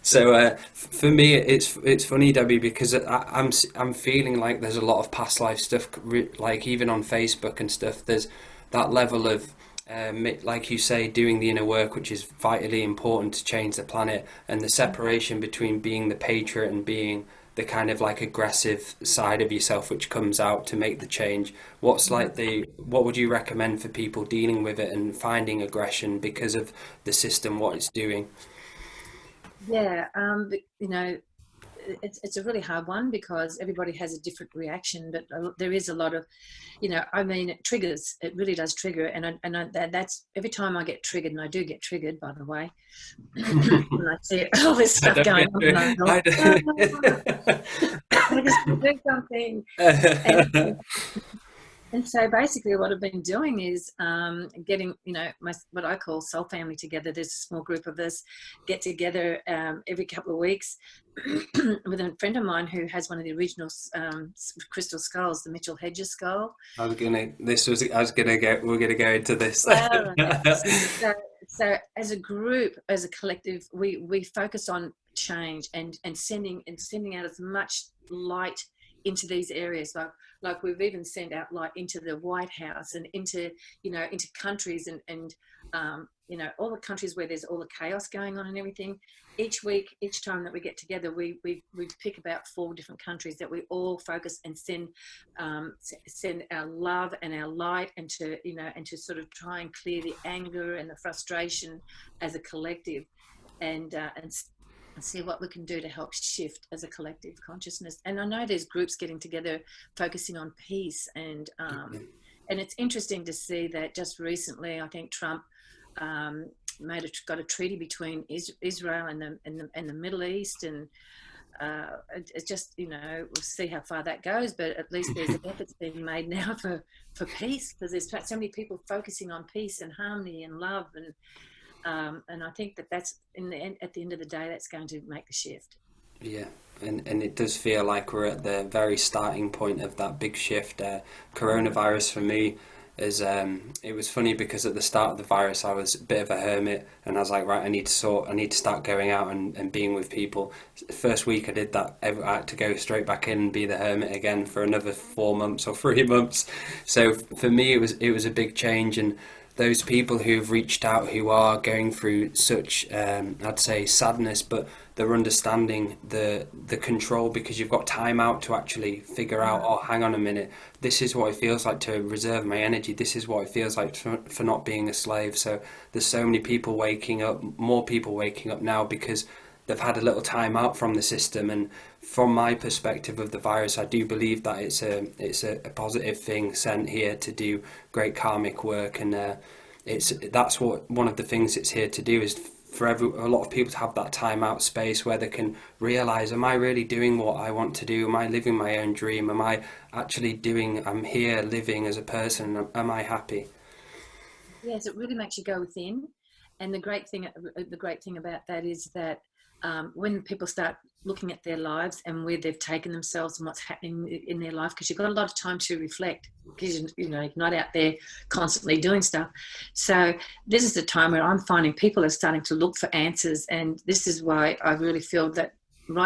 So for me, it's funny, Debbie, because I'm feeling like there's a lot of past life stuff, like even on Facebook and stuff. There's that level of like you say, doing the inner work, which is vitally important to change the planet, and the separation between being the patriot and being the kind of like aggressive side of yourself, which comes out to make the change. What would you recommend for people dealing with it and finding aggression because of the system, what it's doing? Yeah, you know, it's a really hard one, because everybody has a different reaction, but there is a lot of, you know, I mean, it triggers. It really does trigger, and that's every time I get triggered, and I do get triggered, by the way. And I see all this stuff going on. I just do something. And so basically what I've been doing is getting, you know, what I call soul family together. There's a small group of us get together every couple of weeks with a friend of mine who has one of the original crystal skulls, the Mitchell Hedges skull. We're gonna go into this. So as a group, as a collective, we focus on change and sending out as much light into these areas. Like we've even sent out light into the White House and into countries and you know, all the countries where there's all the chaos going on and everything. Each week, each time that we get together, we pick about 4 different countries that we all focus and send our love and our light, and to sort of try and clear the anger and the frustration as a collective, and see what we can do to help shift as a collective consciousness. And I know there's groups getting together focusing on peace, and it's interesting to see that just recently, I think Trump got a treaty between Israel and the Middle East, and it's just, you know, we'll see how far that goes, but at least there's efforts being made now for peace, because there's so many people focusing on peace and harmony and love, and I think that's at the end of the day, that's going to make the shift. Yeah, and it does feel like we're at the very starting point of that big shift. Coronavirus for me is it was funny, because at the start of the virus I was a bit of a hermit, and I was like, right, I need to start going out and being with people. First week I did that, I had to go straight back in and be the hermit again for another 4 months or 3 months. So for me it was a big change, and those people who've reached out, who are going through such, I'd say, sadness, but they're understanding the control, because you've got time out to actually figure out, oh, hang on a minute, this is what it feels like to reserve my energy. This is what it feels like for not being a slave. So there's so many people waking up, more people waking up now, because they've had a little time out from the system. And from my perspective of the virus, I do believe that it's a positive thing sent here to do great karmic work, and that's what one of the things it's here to do, is for a lot of people to have that time out space where they can realize, am I really doing what I want to do? Am I living my own dream? Am I actually doing, I'm here living as a person? Am I happy? Yes, it really makes you go within. And the great thing about that is that when people start looking at their lives and where they've taken themselves and what's happening in their life, because you've got a lot of time to reflect, because you're not out there constantly doing stuff. So this is the time where I'm finding people are starting to look for answers, and this is why I really feel that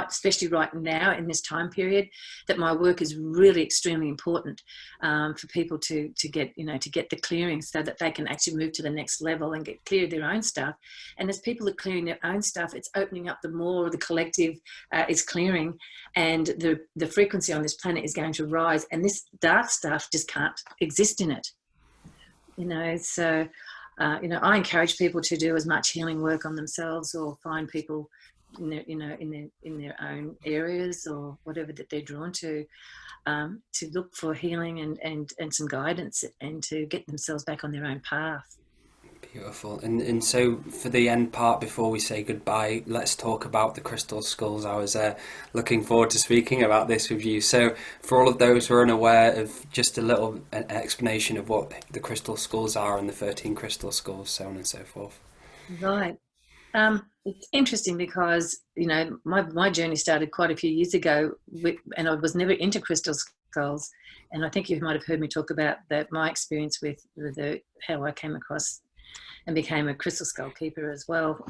especially right now in this time period, that my work is really extremely important for people to get the clearing, so that they can actually move to the next level and get clear of their own stuff. And as people are clearing their own stuff, it's opening up the more the collective is clearing, and the frequency on this planet is going to rise, and this dark stuff just can't exist in it. So I encourage people to do as much healing work on themselves, or find people in their own areas or whatever that they're drawn to look for healing and some guidance, and to get themselves back on their own path. Beautiful. And so for the end part, before we say goodbye, let's talk about the crystal skulls. I was looking forward to speaking about this with you. So for all of those who are unaware, of just a little explanation of what the crystal skulls are, and the 13 crystal skulls, so on and so forth. Right. It's interesting because, my journey started quite a few years ago, and I was never into crystal skulls. And I think you might have heard me talk about my experience with how I came across and became a crystal skull keeper as well.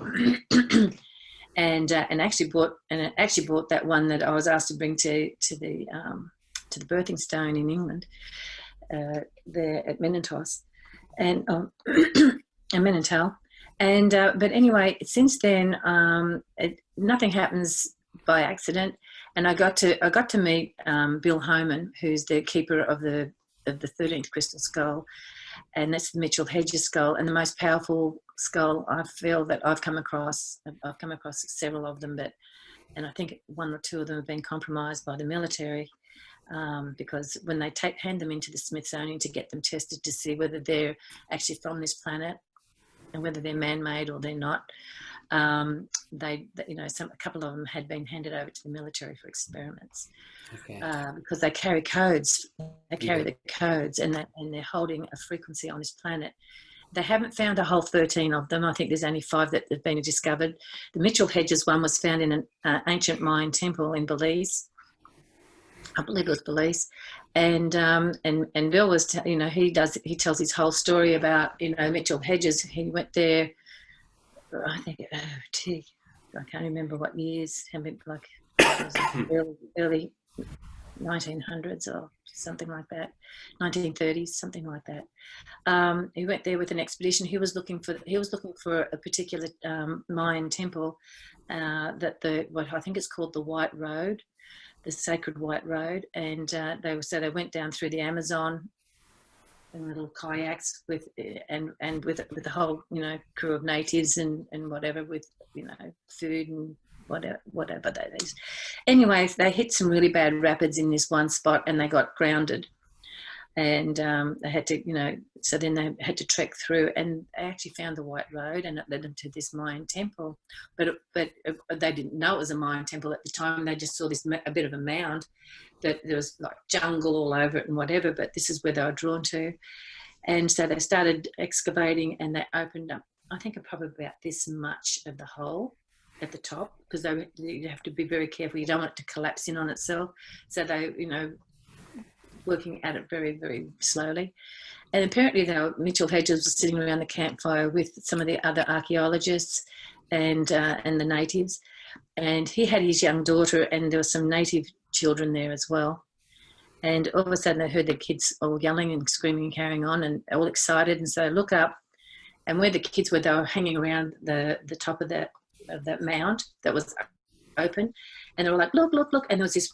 and actually bought that one that I was asked to bring to the birthing stone in England, there at Menentos, and Menental. And but anyway, since then, nothing happens by accident. And I got to meet Bill Homan, who's the keeper of the 13th crystal skull, and that's the Mitchell Hedges skull, and the most powerful skull I feel that I've come across. I've come across several of them, and I think one or two of them have been compromised by the military, because when they hand them into the Smithsonian to get them tested to see whether they're actually from this planet, and whether they're man-made or they're not, a couple of them had been handed over to the military for experiments. Okay. Because they carry codes. They carry the codes, and they're holding a frequency on this planet. They haven't found a whole 13 of them. I think there's only 5 that have been discovered. The Mitchell Hedges one was found in an ancient Mayan temple in Belize. I believe it was Belize, and Bill was, he tells his whole story about, Mitchell Hedges. He went there, I think, I can't remember what years. Like early 1900s or something like that, 1930s, something like that. He went there with an expedition. He was looking for a particular Mayan temple, what I think it's called the White Road. The Sacred White Road, and they went down through the Amazon in little kayaks with the whole crew of natives and whatever, with food and whatever that is. Anyway, they hit some really bad rapids in this one spot, and they got grounded, and they had to so then they had to trek through, and they actually found the White Road, and it led them to this Mayan temple. But they didn't know it was a Mayan temple at the time. They just saw a bit of a mound, that there was like jungle all over it and whatever, but this is where they were drawn to. And so they started excavating, and they opened up, I think, probably about this much of the hole at the top, because you have to be very careful. You don't want it to collapse in on itself. So they, working at it very, very slowly. And apparently, though, Mitchell Hedges was sitting around the campfire with some of the other archaeologists and the natives, and he had his young daughter, and there were some native children there as well. And all of a sudden, they heard the kids all yelling and screaming and carrying on, and all excited. And so they look up, and where the kids were, they were hanging around the top of that mound that was open, and they were like, "Look, look, look!" And there was this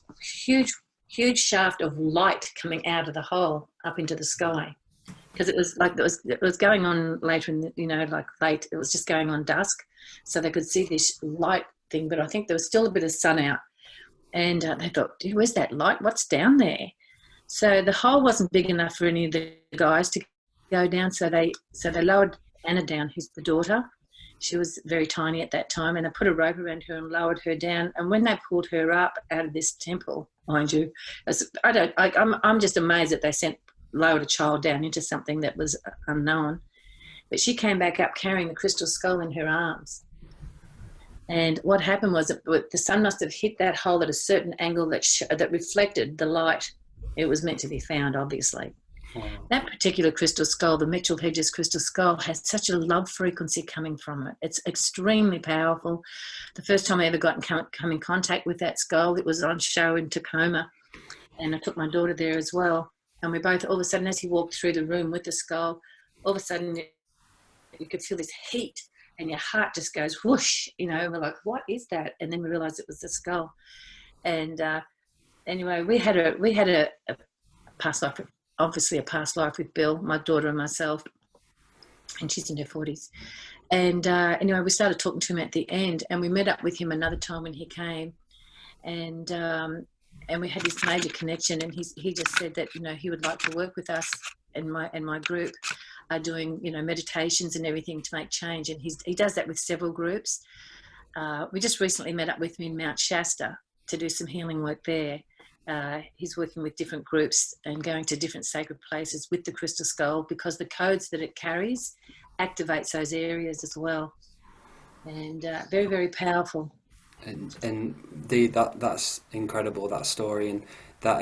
huge shaft of light coming out of the hole up into the sky, because it was going on later in late. It was just going on dusk, so they could see this light thing, but I think there was still a bit of sun out, and they thought, "Where's that light? What's down there?" So the hole wasn't big enough for any of the guys to go down, so they lowered Anna down, who's the daughter. She was very tiny at that time, and they put a rope around her and lowered her down. And when they pulled her up out of this temple, mind you, I'm just amazed that they lowered a child down into something that was unknown. But she came back up carrying the crystal skull in her arms. And what happened was that the sun must have hit that hole at a certain angle that reflected the light. It was meant to be found, obviously. Wow. That particular crystal skull, the Mitchell Hedges crystal skull, has such a love frequency coming from it. It's extremely powerful. The first time I ever come in contact with that skull, it was on show in Tacoma, and I took my daughter there as well. And we both, all of a sudden, as he walked through the room with the skull, all of a sudden you could feel this heat, and your heart just goes whoosh. We're like, what is that? And then we realized it was the skull. And anyway, we had a past life. Obviously a past life with Bill, my daughter and myself, and she's in her 40s. And anyway, we started talking to him at the end, and we met up with him another time when he came, and we had this major connection. And he just said that he would like to work with us and my group, doing meditations and everything to make change. And he does that with several groups. We just recently met up with him in Mount Shasta to do some healing work there. He's working with different groups and going to different sacred places with the crystal skull, because the codes that it carries activates those areas as well. And very, very powerful. And that's incredible, that story. And that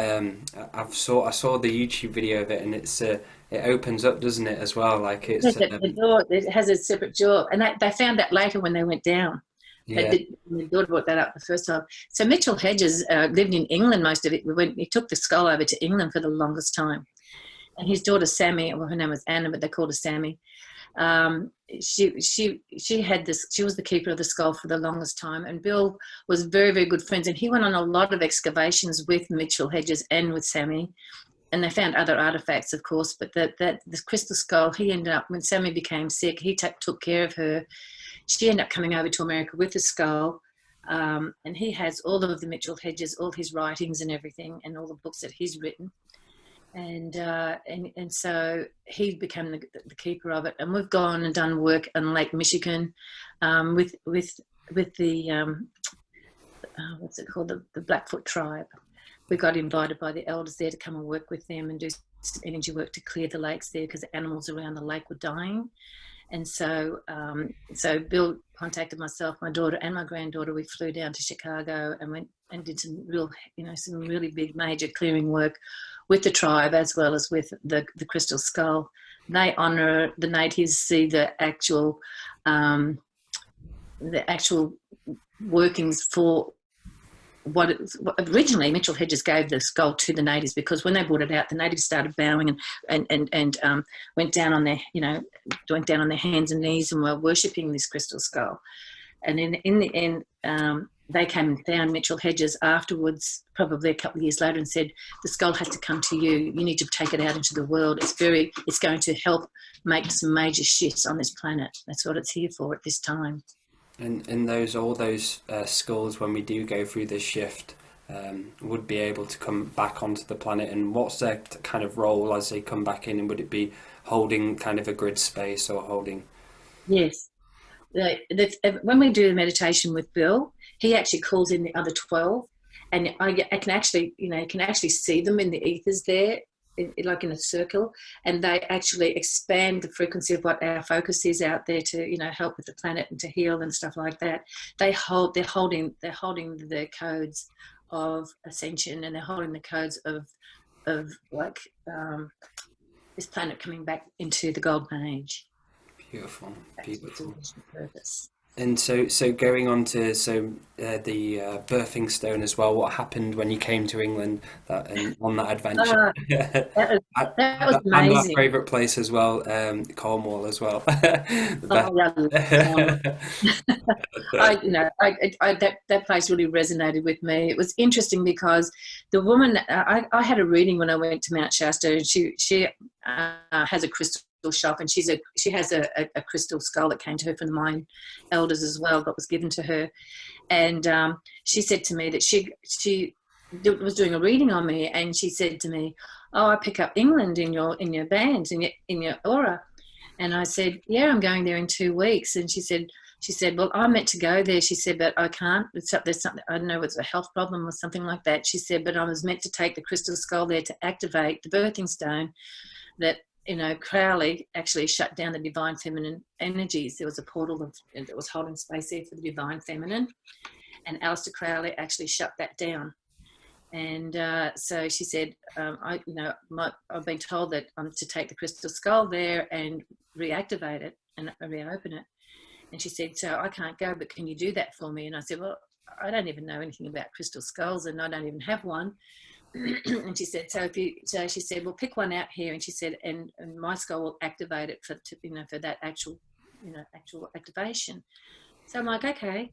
I saw the YouTube video of it, and it opens up, doesn't it, as well? Like the door, it has a separate door, and they found that later when they went down. Yeah. My daughter brought that up the first time. So Mitchell Hedges lived in England most of it. He took the skull over to England for the longest time. And his daughter Sammy, well, her name was Anna, but they called her Sammy. She had this. She was the keeper of the skull for the longest time. And Bill was very, very good friends. And he went on a lot of excavations with Mitchell Hedges and with Sammy. And they found other artifacts, of course. But the crystal skull, he ended up, when Sammy became sick, he took care of her. She ended up coming over to America with the skull, and he has all of the Mitchell Hedges, all his writings and everything, and all the books that he's written, and so he became the keeper of it. And we've gone and done work on Lake Michigan with the what's it called, the Blackfoot tribe. We got invited by the elders there to come and work with them and do some energy work to clear the lakes there, because the animals around the lake were dying. And so Bill contacted myself, my daughter, and my granddaughter. We flew down to Chicago and went and did some really big major clearing work with the tribe, as well as with the crystal skull. They honour the natives, see the actual workings for what originally Mitchell Hedges gave the skull to the natives, because when they brought it out, the natives started bowing and went down on their hands and knees and were worshipping this crystal skull. And in the end, they came and found Mitchell Hedges afterwards, probably a couple of years later, and said, the skull has to come to you. You need to take it out into the world. It's going to help make some major shifts on this planet. That's what it's here for at this time. And all those skulls, when we do go through this shift, would be able to come back onto the planet. And what's their kind of role as they come back in? And would it be holding kind of a grid space, or holding? Yes. When we do the meditation with Bill, he actually calls in the other 12, and I can actually, you can actually see them in the ethers there, like in a circle, and they actually expand the frequency of what our focus is out there to, help with the planet and to heal and stuff like that. They're holding the codes of ascension, and they're holding the codes of this planet coming back into the golden age. Beautiful. Purpose. And so going on to the birthing stone as well. What happened when you came to England on that adventure? That was amazing. And our favourite place as well, Cornwall as well. That place really resonated with me. It was interesting because the woman, I had a reading when I went to Mount Shasta, and she has a crystal shop, and she has a crystal skull that came to her from the Mayan elders as well, that was given to her. And she said to me that she was doing a reading on me, and she said to me, "Oh, I pick up England in your bands, in your aura." And I said, yeah, I'm going there in 2 weeks. And she said, well, I'm meant to go there. She said, but I can't. There's something, I don't know, it's a health problem or something like that. She said, but I was meant to take the crystal skull there to activate the birthing stone that, Crowley actually shut down the divine feminine energies. There was a portal that was holding space there for the divine feminine. And Aleister Crowley actually shut that down. And so she said, I've been told that I'm to take the crystal skull there and reactivate it and reopen it. And she said, so I can't go, but can you do that for me? And I said, well, I don't even know anything about crystal skulls, and I don't even have one. And she said, so she said, well, pick one out here. And she said, and my skull will activate it for that actual activation. So I'm like, okay.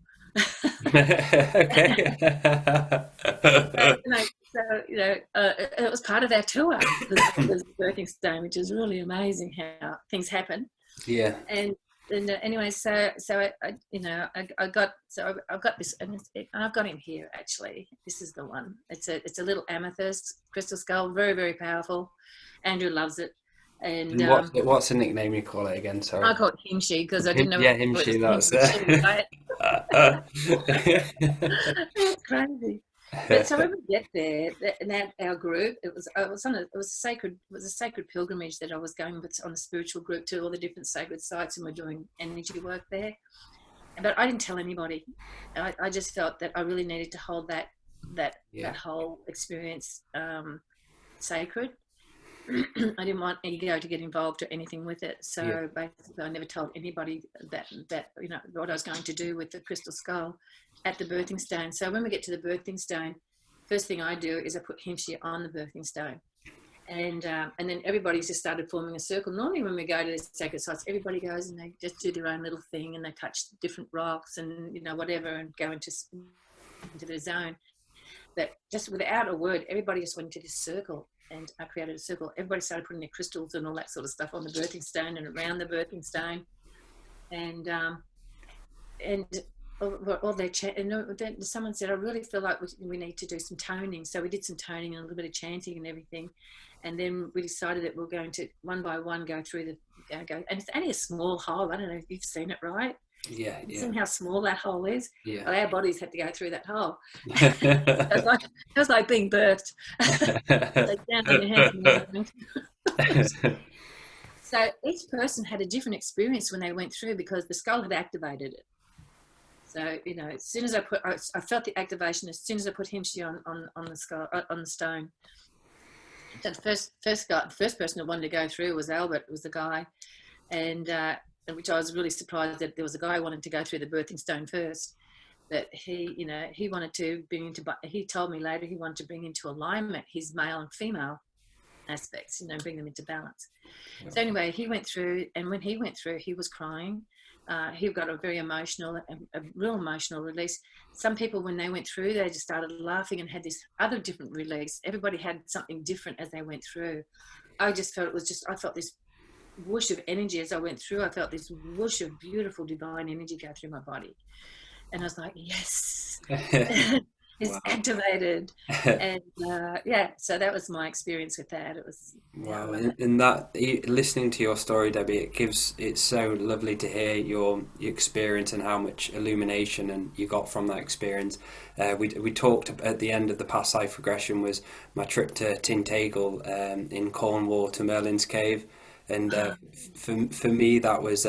Okay. It was part of our tour, the birthing stone, which is really amazing how things happen. Yeah. And anyway, so I've got this, and I've got him here actually. This is the one. It's a little amethyst crystal skull, very, very powerful. Andrew loves it. And what's the nickname you call it again? Sorry. I call it Himshi because I didn't know. Yeah, Himshi. That's it. Right? It's crazy. But so when we get there, and our group, it was a sacred pilgrimage that I was going with on a spiritual group to all the different sacred sites, and we're doing energy work there. But I didn't tell anybody. I just felt that I really needed to hold that whole experience sacred. I didn't want ego to get involved or anything with it. So basically I never told anybody that what I was going to do with the crystal skull at the birthing stone. So when we get to the birthing stone, first thing I do is I put Himshi on the birthing stone. And then everybody's just started forming a circle. Normally when we go to the sacred sites, everybody goes and they just do their own little thing and they touch different rocks and whatever and go into the zone. But just without a word, everybody just went into this circle. And I created a circle. Everybody started putting their crystals and all that sort of stuff on the birthing stone and around the birthing stone, and all their and then someone said, I really feel like we need to do some toning. So we did some toning and a little bit of chanting and everything, and then we decided that we're going to one by one go through and it's only a small hole. I don't know if you've seen it, right? Yeah. You've seen how small that hole is? Yeah. Well, our bodies had to go through that hole. It was like being birthed. Like down on your hands. So each person had a different experience when they went through because the skull had activated it. So as soon as I felt the activation as soon as I put Himshi on the skull on the stone. So the first person that wanted to go through was Albert. It was the guy, and which I was really surprised that there was a guy who wanted to go through the birthing stone first. But he wanted to he told me later he wanted to bring into alignment his male and female aspects, bring them into balance. Yeah. So anyway, he went through, and when he went through, he was crying. He got a real emotional release. Some people, when they went through, they just started laughing and had this other different release. Everybody had something different as they went through. I just felt I felt this whoosh of energy as I went through. I felt this whoosh of beautiful divine energy go through my body, and I was like, yes. It's activated. And so that was my experience with that. It was wow. And that, listening to your story, Debbie, it's so lovely to hear your experience and how much illumination and you got from that experience. We talked at the end of the Past Life Regression was my trip to Tintagel in Cornwall to Merlin's cave. And for me, that was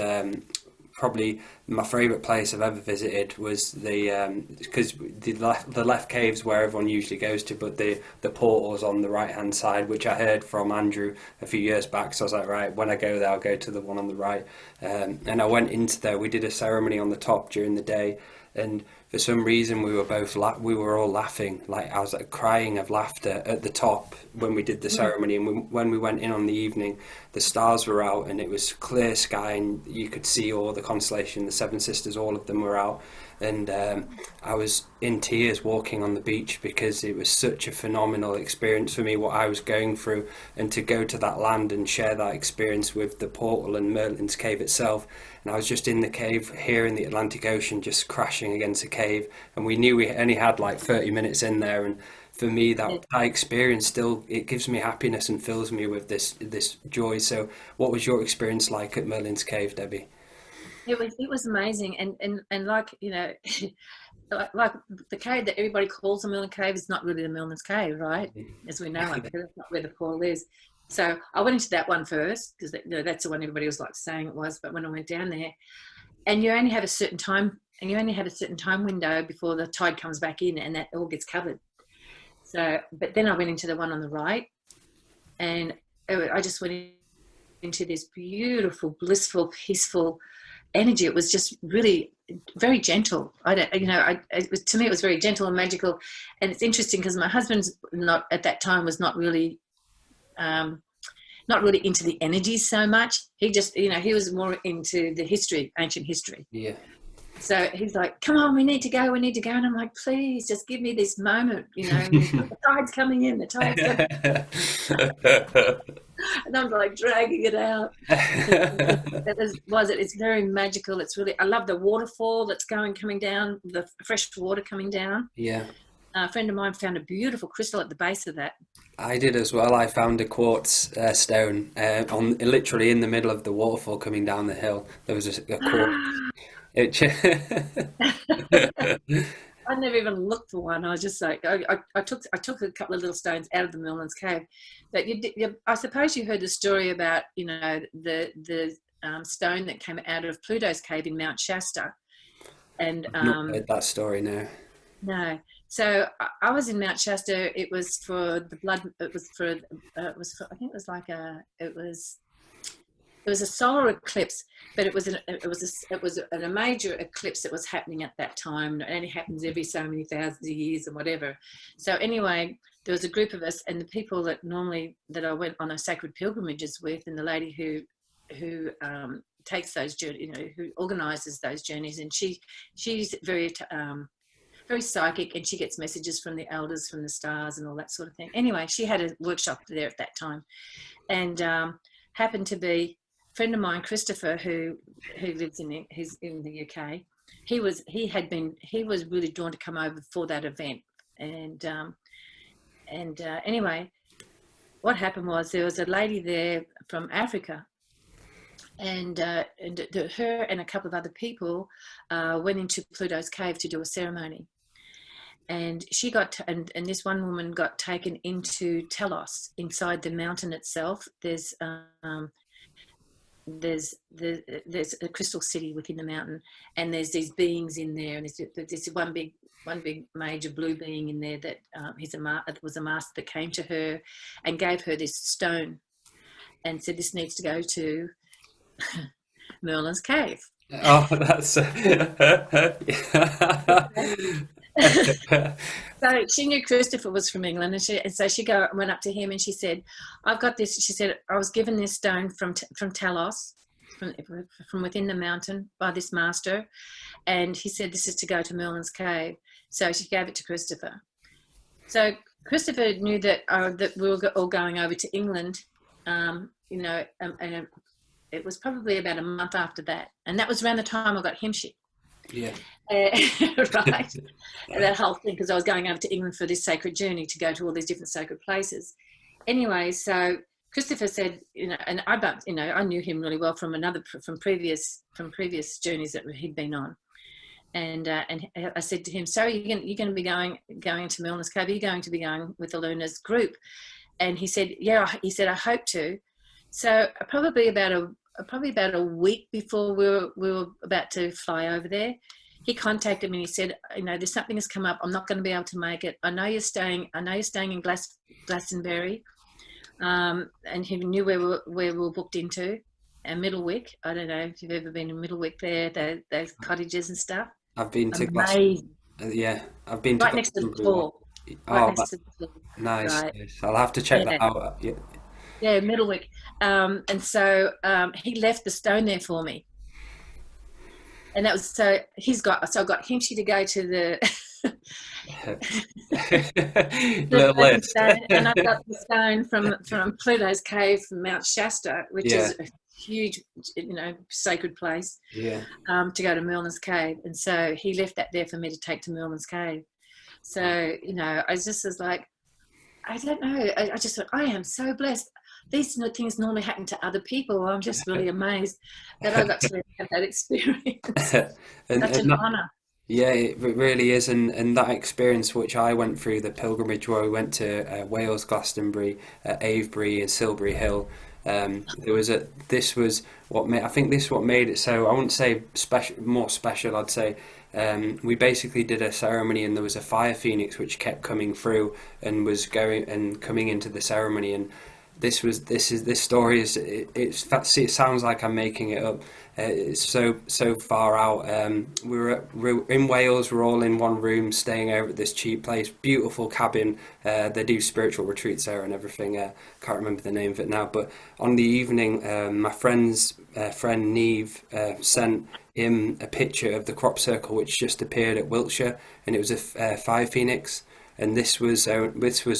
probably my favourite place I've ever visited. Was because the left cave's where everyone usually goes to, but the portal's on the right hand side, which I heard from Andrew a few years back. So I was like, right, when I go there, I'll go to the one on the right. And I went into there. We did a ceremony on the top during the day, and for some reason we were all laughing. Like I was crying of laughter at the top when we did the ceremony. And when we went in on the evening, the stars were out and it was clear sky and you could see all the constellation, the Seven Sisters, all of them were out. And I was in tears walking on the beach because it was such a phenomenal experience for me, what I was going through, and to go to that land and share that experience with the portal and Merlin's cave itself. and I was just in the cave here in the Atlantic Ocean, just crashing against a cave, and we knew we only had like 30 minutes in there, and for me that experience still, it gives me happiness and fills me with this joy. So what was your experience like at Merlin's Cave, Debbie? It was amazing, and like, you know, like the cave that everybody calls the Merlin Cave is not really the Merlin's Cave, right? As we know it, because that's not where the portal is. So I went into that one first because, you know, that's the one everybody was like saying it was. But when I went down there, and you only have a certain time, and you only have a certain time window before the tide comes back in, and that all gets covered. So, but then I went into the one on the right, and I just went into this beautiful, blissful, peaceful energy. It was just really very gentle. I don't, you know, to me it was very gentle and magical. And it's interesting because my husband's not at that time was not really into the energies so much. He just, you know, he was more into the history, ancient history. Yeah. So he's like, come on, we need to go. And I'm like, please, just give me this moment, you know, the tide's coming in, and I'm like dragging it out. It's very magical. It's really, I love the waterfall that's coming down, the fresh water coming down. Yeah. A friend of mine found a beautiful crystal at the base of that. I did as well. I found a quartz stone on literally in the middle of the waterfall coming down the hill. There was a quartz. I never even looked for one. I was just like, I took a couple of little stones out of the Merlin's Cave. But I suppose you heard the story about, you know, the stone that came out of Pluto's cave in Mount Shasta. And I've not heard that story now. No. So I was in Mount Shasta. It was for the blood. It was for. I think it was like it was a solar eclipse, but it was a major eclipse that was happening at that time. It only happens every so many thousands of years and whatever. So anyway, there was a group of us, and the people that I went on a sacred pilgrimages with, and the lady who takes those journeys, you know, who organises those journeys, and she's very psychic, and she gets messages from the elders, from the stars, and all that sort of thing. Anyway, she had a workshop there at that time, and happened to be a friend of mine, Christopher, who lives in the UK. He was really drawn to come over for that event, and anyway, what happened was there was a lady there from Africa, and her and a couple of other people went into Pluto's cave to do a ceremony. And she and this one woman got taken into Telos, inside the mountain itself. There's a crystal city within the mountain, and there's these beings in there, and there's one big major blue being in there that was a master that came to her and gave her this stone and said, this needs to go to Merlin's Cave. Oh, that's So she knew Christopher was from England, and so she went up to him and she said, I've got this. She said, I was given this stone from Telos, from within the mountain by this master, and he said this is to go to Merlin's Cave. So she gave it to Christopher. So Christopher knew that we were all going over to England, you know, and it was probably about a month after that, and that was around the time I got himshit. Yeah. Right. And that whole thing, because I was going over to England for this sacred journey to go to all these different sacred places. Anyway, so Christopher said, you know, and I knew him really well from previous journeys that he'd been on. And I said to him, so you're going to be going to Merlin's Cave? Are you going to be going with the Luna's group? And he said, yeah. He said, I hope to. So probably about a week before we were about to fly over there, he contacted me and he said, you know, there's something has come up. I'm not going to be able to make it. I know you're staying in Glastonbury, and he knew where we were booked into, and Middlewick. I don't know if you've ever been in Middlewick there, those cottages and stuff. I've been to Amazing. Yeah, I've been right next to the floor. Nice. Right. I'll have to check that out. Yeah. Yeah, Middlewick. And so he left the stone there for me. And that was so I got Hinchy to go to the little list. Stone, and I got the stone from Pluto's cave from Mount Shasta, which is a huge, sacred place, Yeah. to go to Merlin's cave. And so he left that there for me to take to Merlin's cave. So, I just was like, I don't know. I just thought, I am so blessed. These things normally happen to other people. I'm just really amazed that I got to have that experience. and, Such and an that, honor. yeah, it really is, and that experience which I went through, the pilgrimage where we went to Wales, Glastonbury, Avebury, and Silbury Hill. There was a. This was what made. I think this is what made it so. I wouldn't say special, more special. I'd say we basically did a ceremony, and there was a fire phoenix which kept coming through and was going and coming into the ceremony. And this story is it sounds like I'm making it up. It's so far out. We're in Wales. We're all in one room, staying over at this cheap place, beautiful cabin. They do spiritual retreats there and everything. Can't remember the name of it now. But on the evening, my friend's friend Neve sent him a picture of the crop circle which just appeared at Wiltshire, and it was a fire phoenix. And this was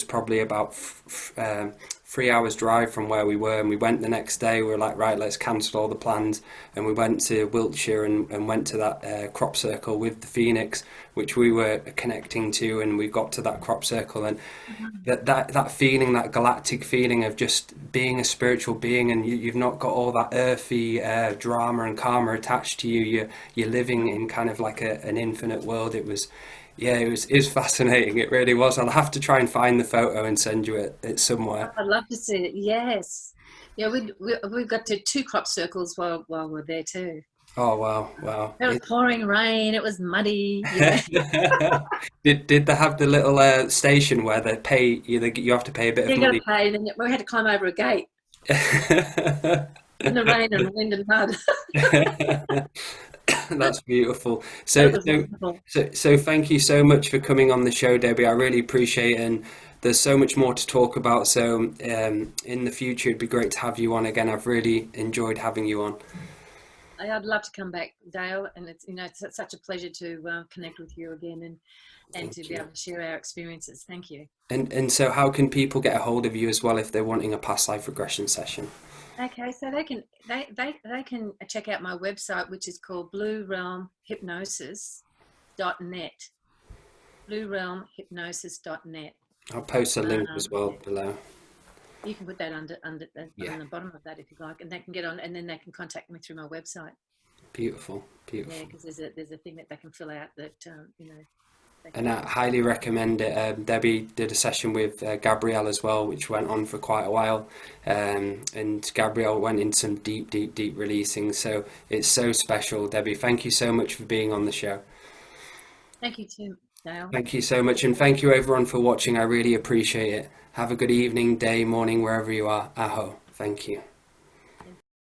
probably about 3 hours drive from where we were, and we went the next day. We were like, right, let's cancel all the plans, and we went to Wiltshire and went to that crop circle with the phoenix, which we were connecting to, and we got to that crop circle, and that feeling, that galactic feeling of just being a spiritual being, and you've not got all that earthy drama and karma attached to you. You're living in kind of like an infinite world. It was. Yeah, it was fascinating. It really was. I'll have to try and find the photo and send you it somewhere. I'd love to see it. Yes. Yeah, we've got to 2 crop circles while we're there too. Oh wow! It was pouring rain. It was muddy. Yeah. Did they have the little station where they pay you have to pay a bit of money? You got to pay, and then we had to climb over a gate in the rain and wind and mud. That's beautiful. So thank you so much for coming on the show, Debbie. I really appreciate it, and there's so much more to talk about. So in the future, it'd be great to have you on again. I've really enjoyed having you on. I'd love to come back, Dale, and it's such a pleasure to connect with you again and to be able to share our experiences. Thank you. And so how can people get a hold of you as well if they're wanting a past life regression session? Okay, so they can check out my website, which is called bluerealmhypnosis.net. bluerealmhypnosis.net. I'll post a link as well below. You can put that on the bottom of that if you like, and they can get on, and then they can contact me through my website. Beautiful. Yeah, because there's a thing that they can fill out that And I highly recommend it. Debbie did a session with Gabrielle as well, which went on for quite a while. And Gabrielle went in some deep releasing. So it's so special. Debbie, thank you so much for being on the show. Thank you too, Dale. Thank you so much. And thank you everyone for watching. I really appreciate it. Have a good evening, day, morning, wherever you are. Aho. Thank you.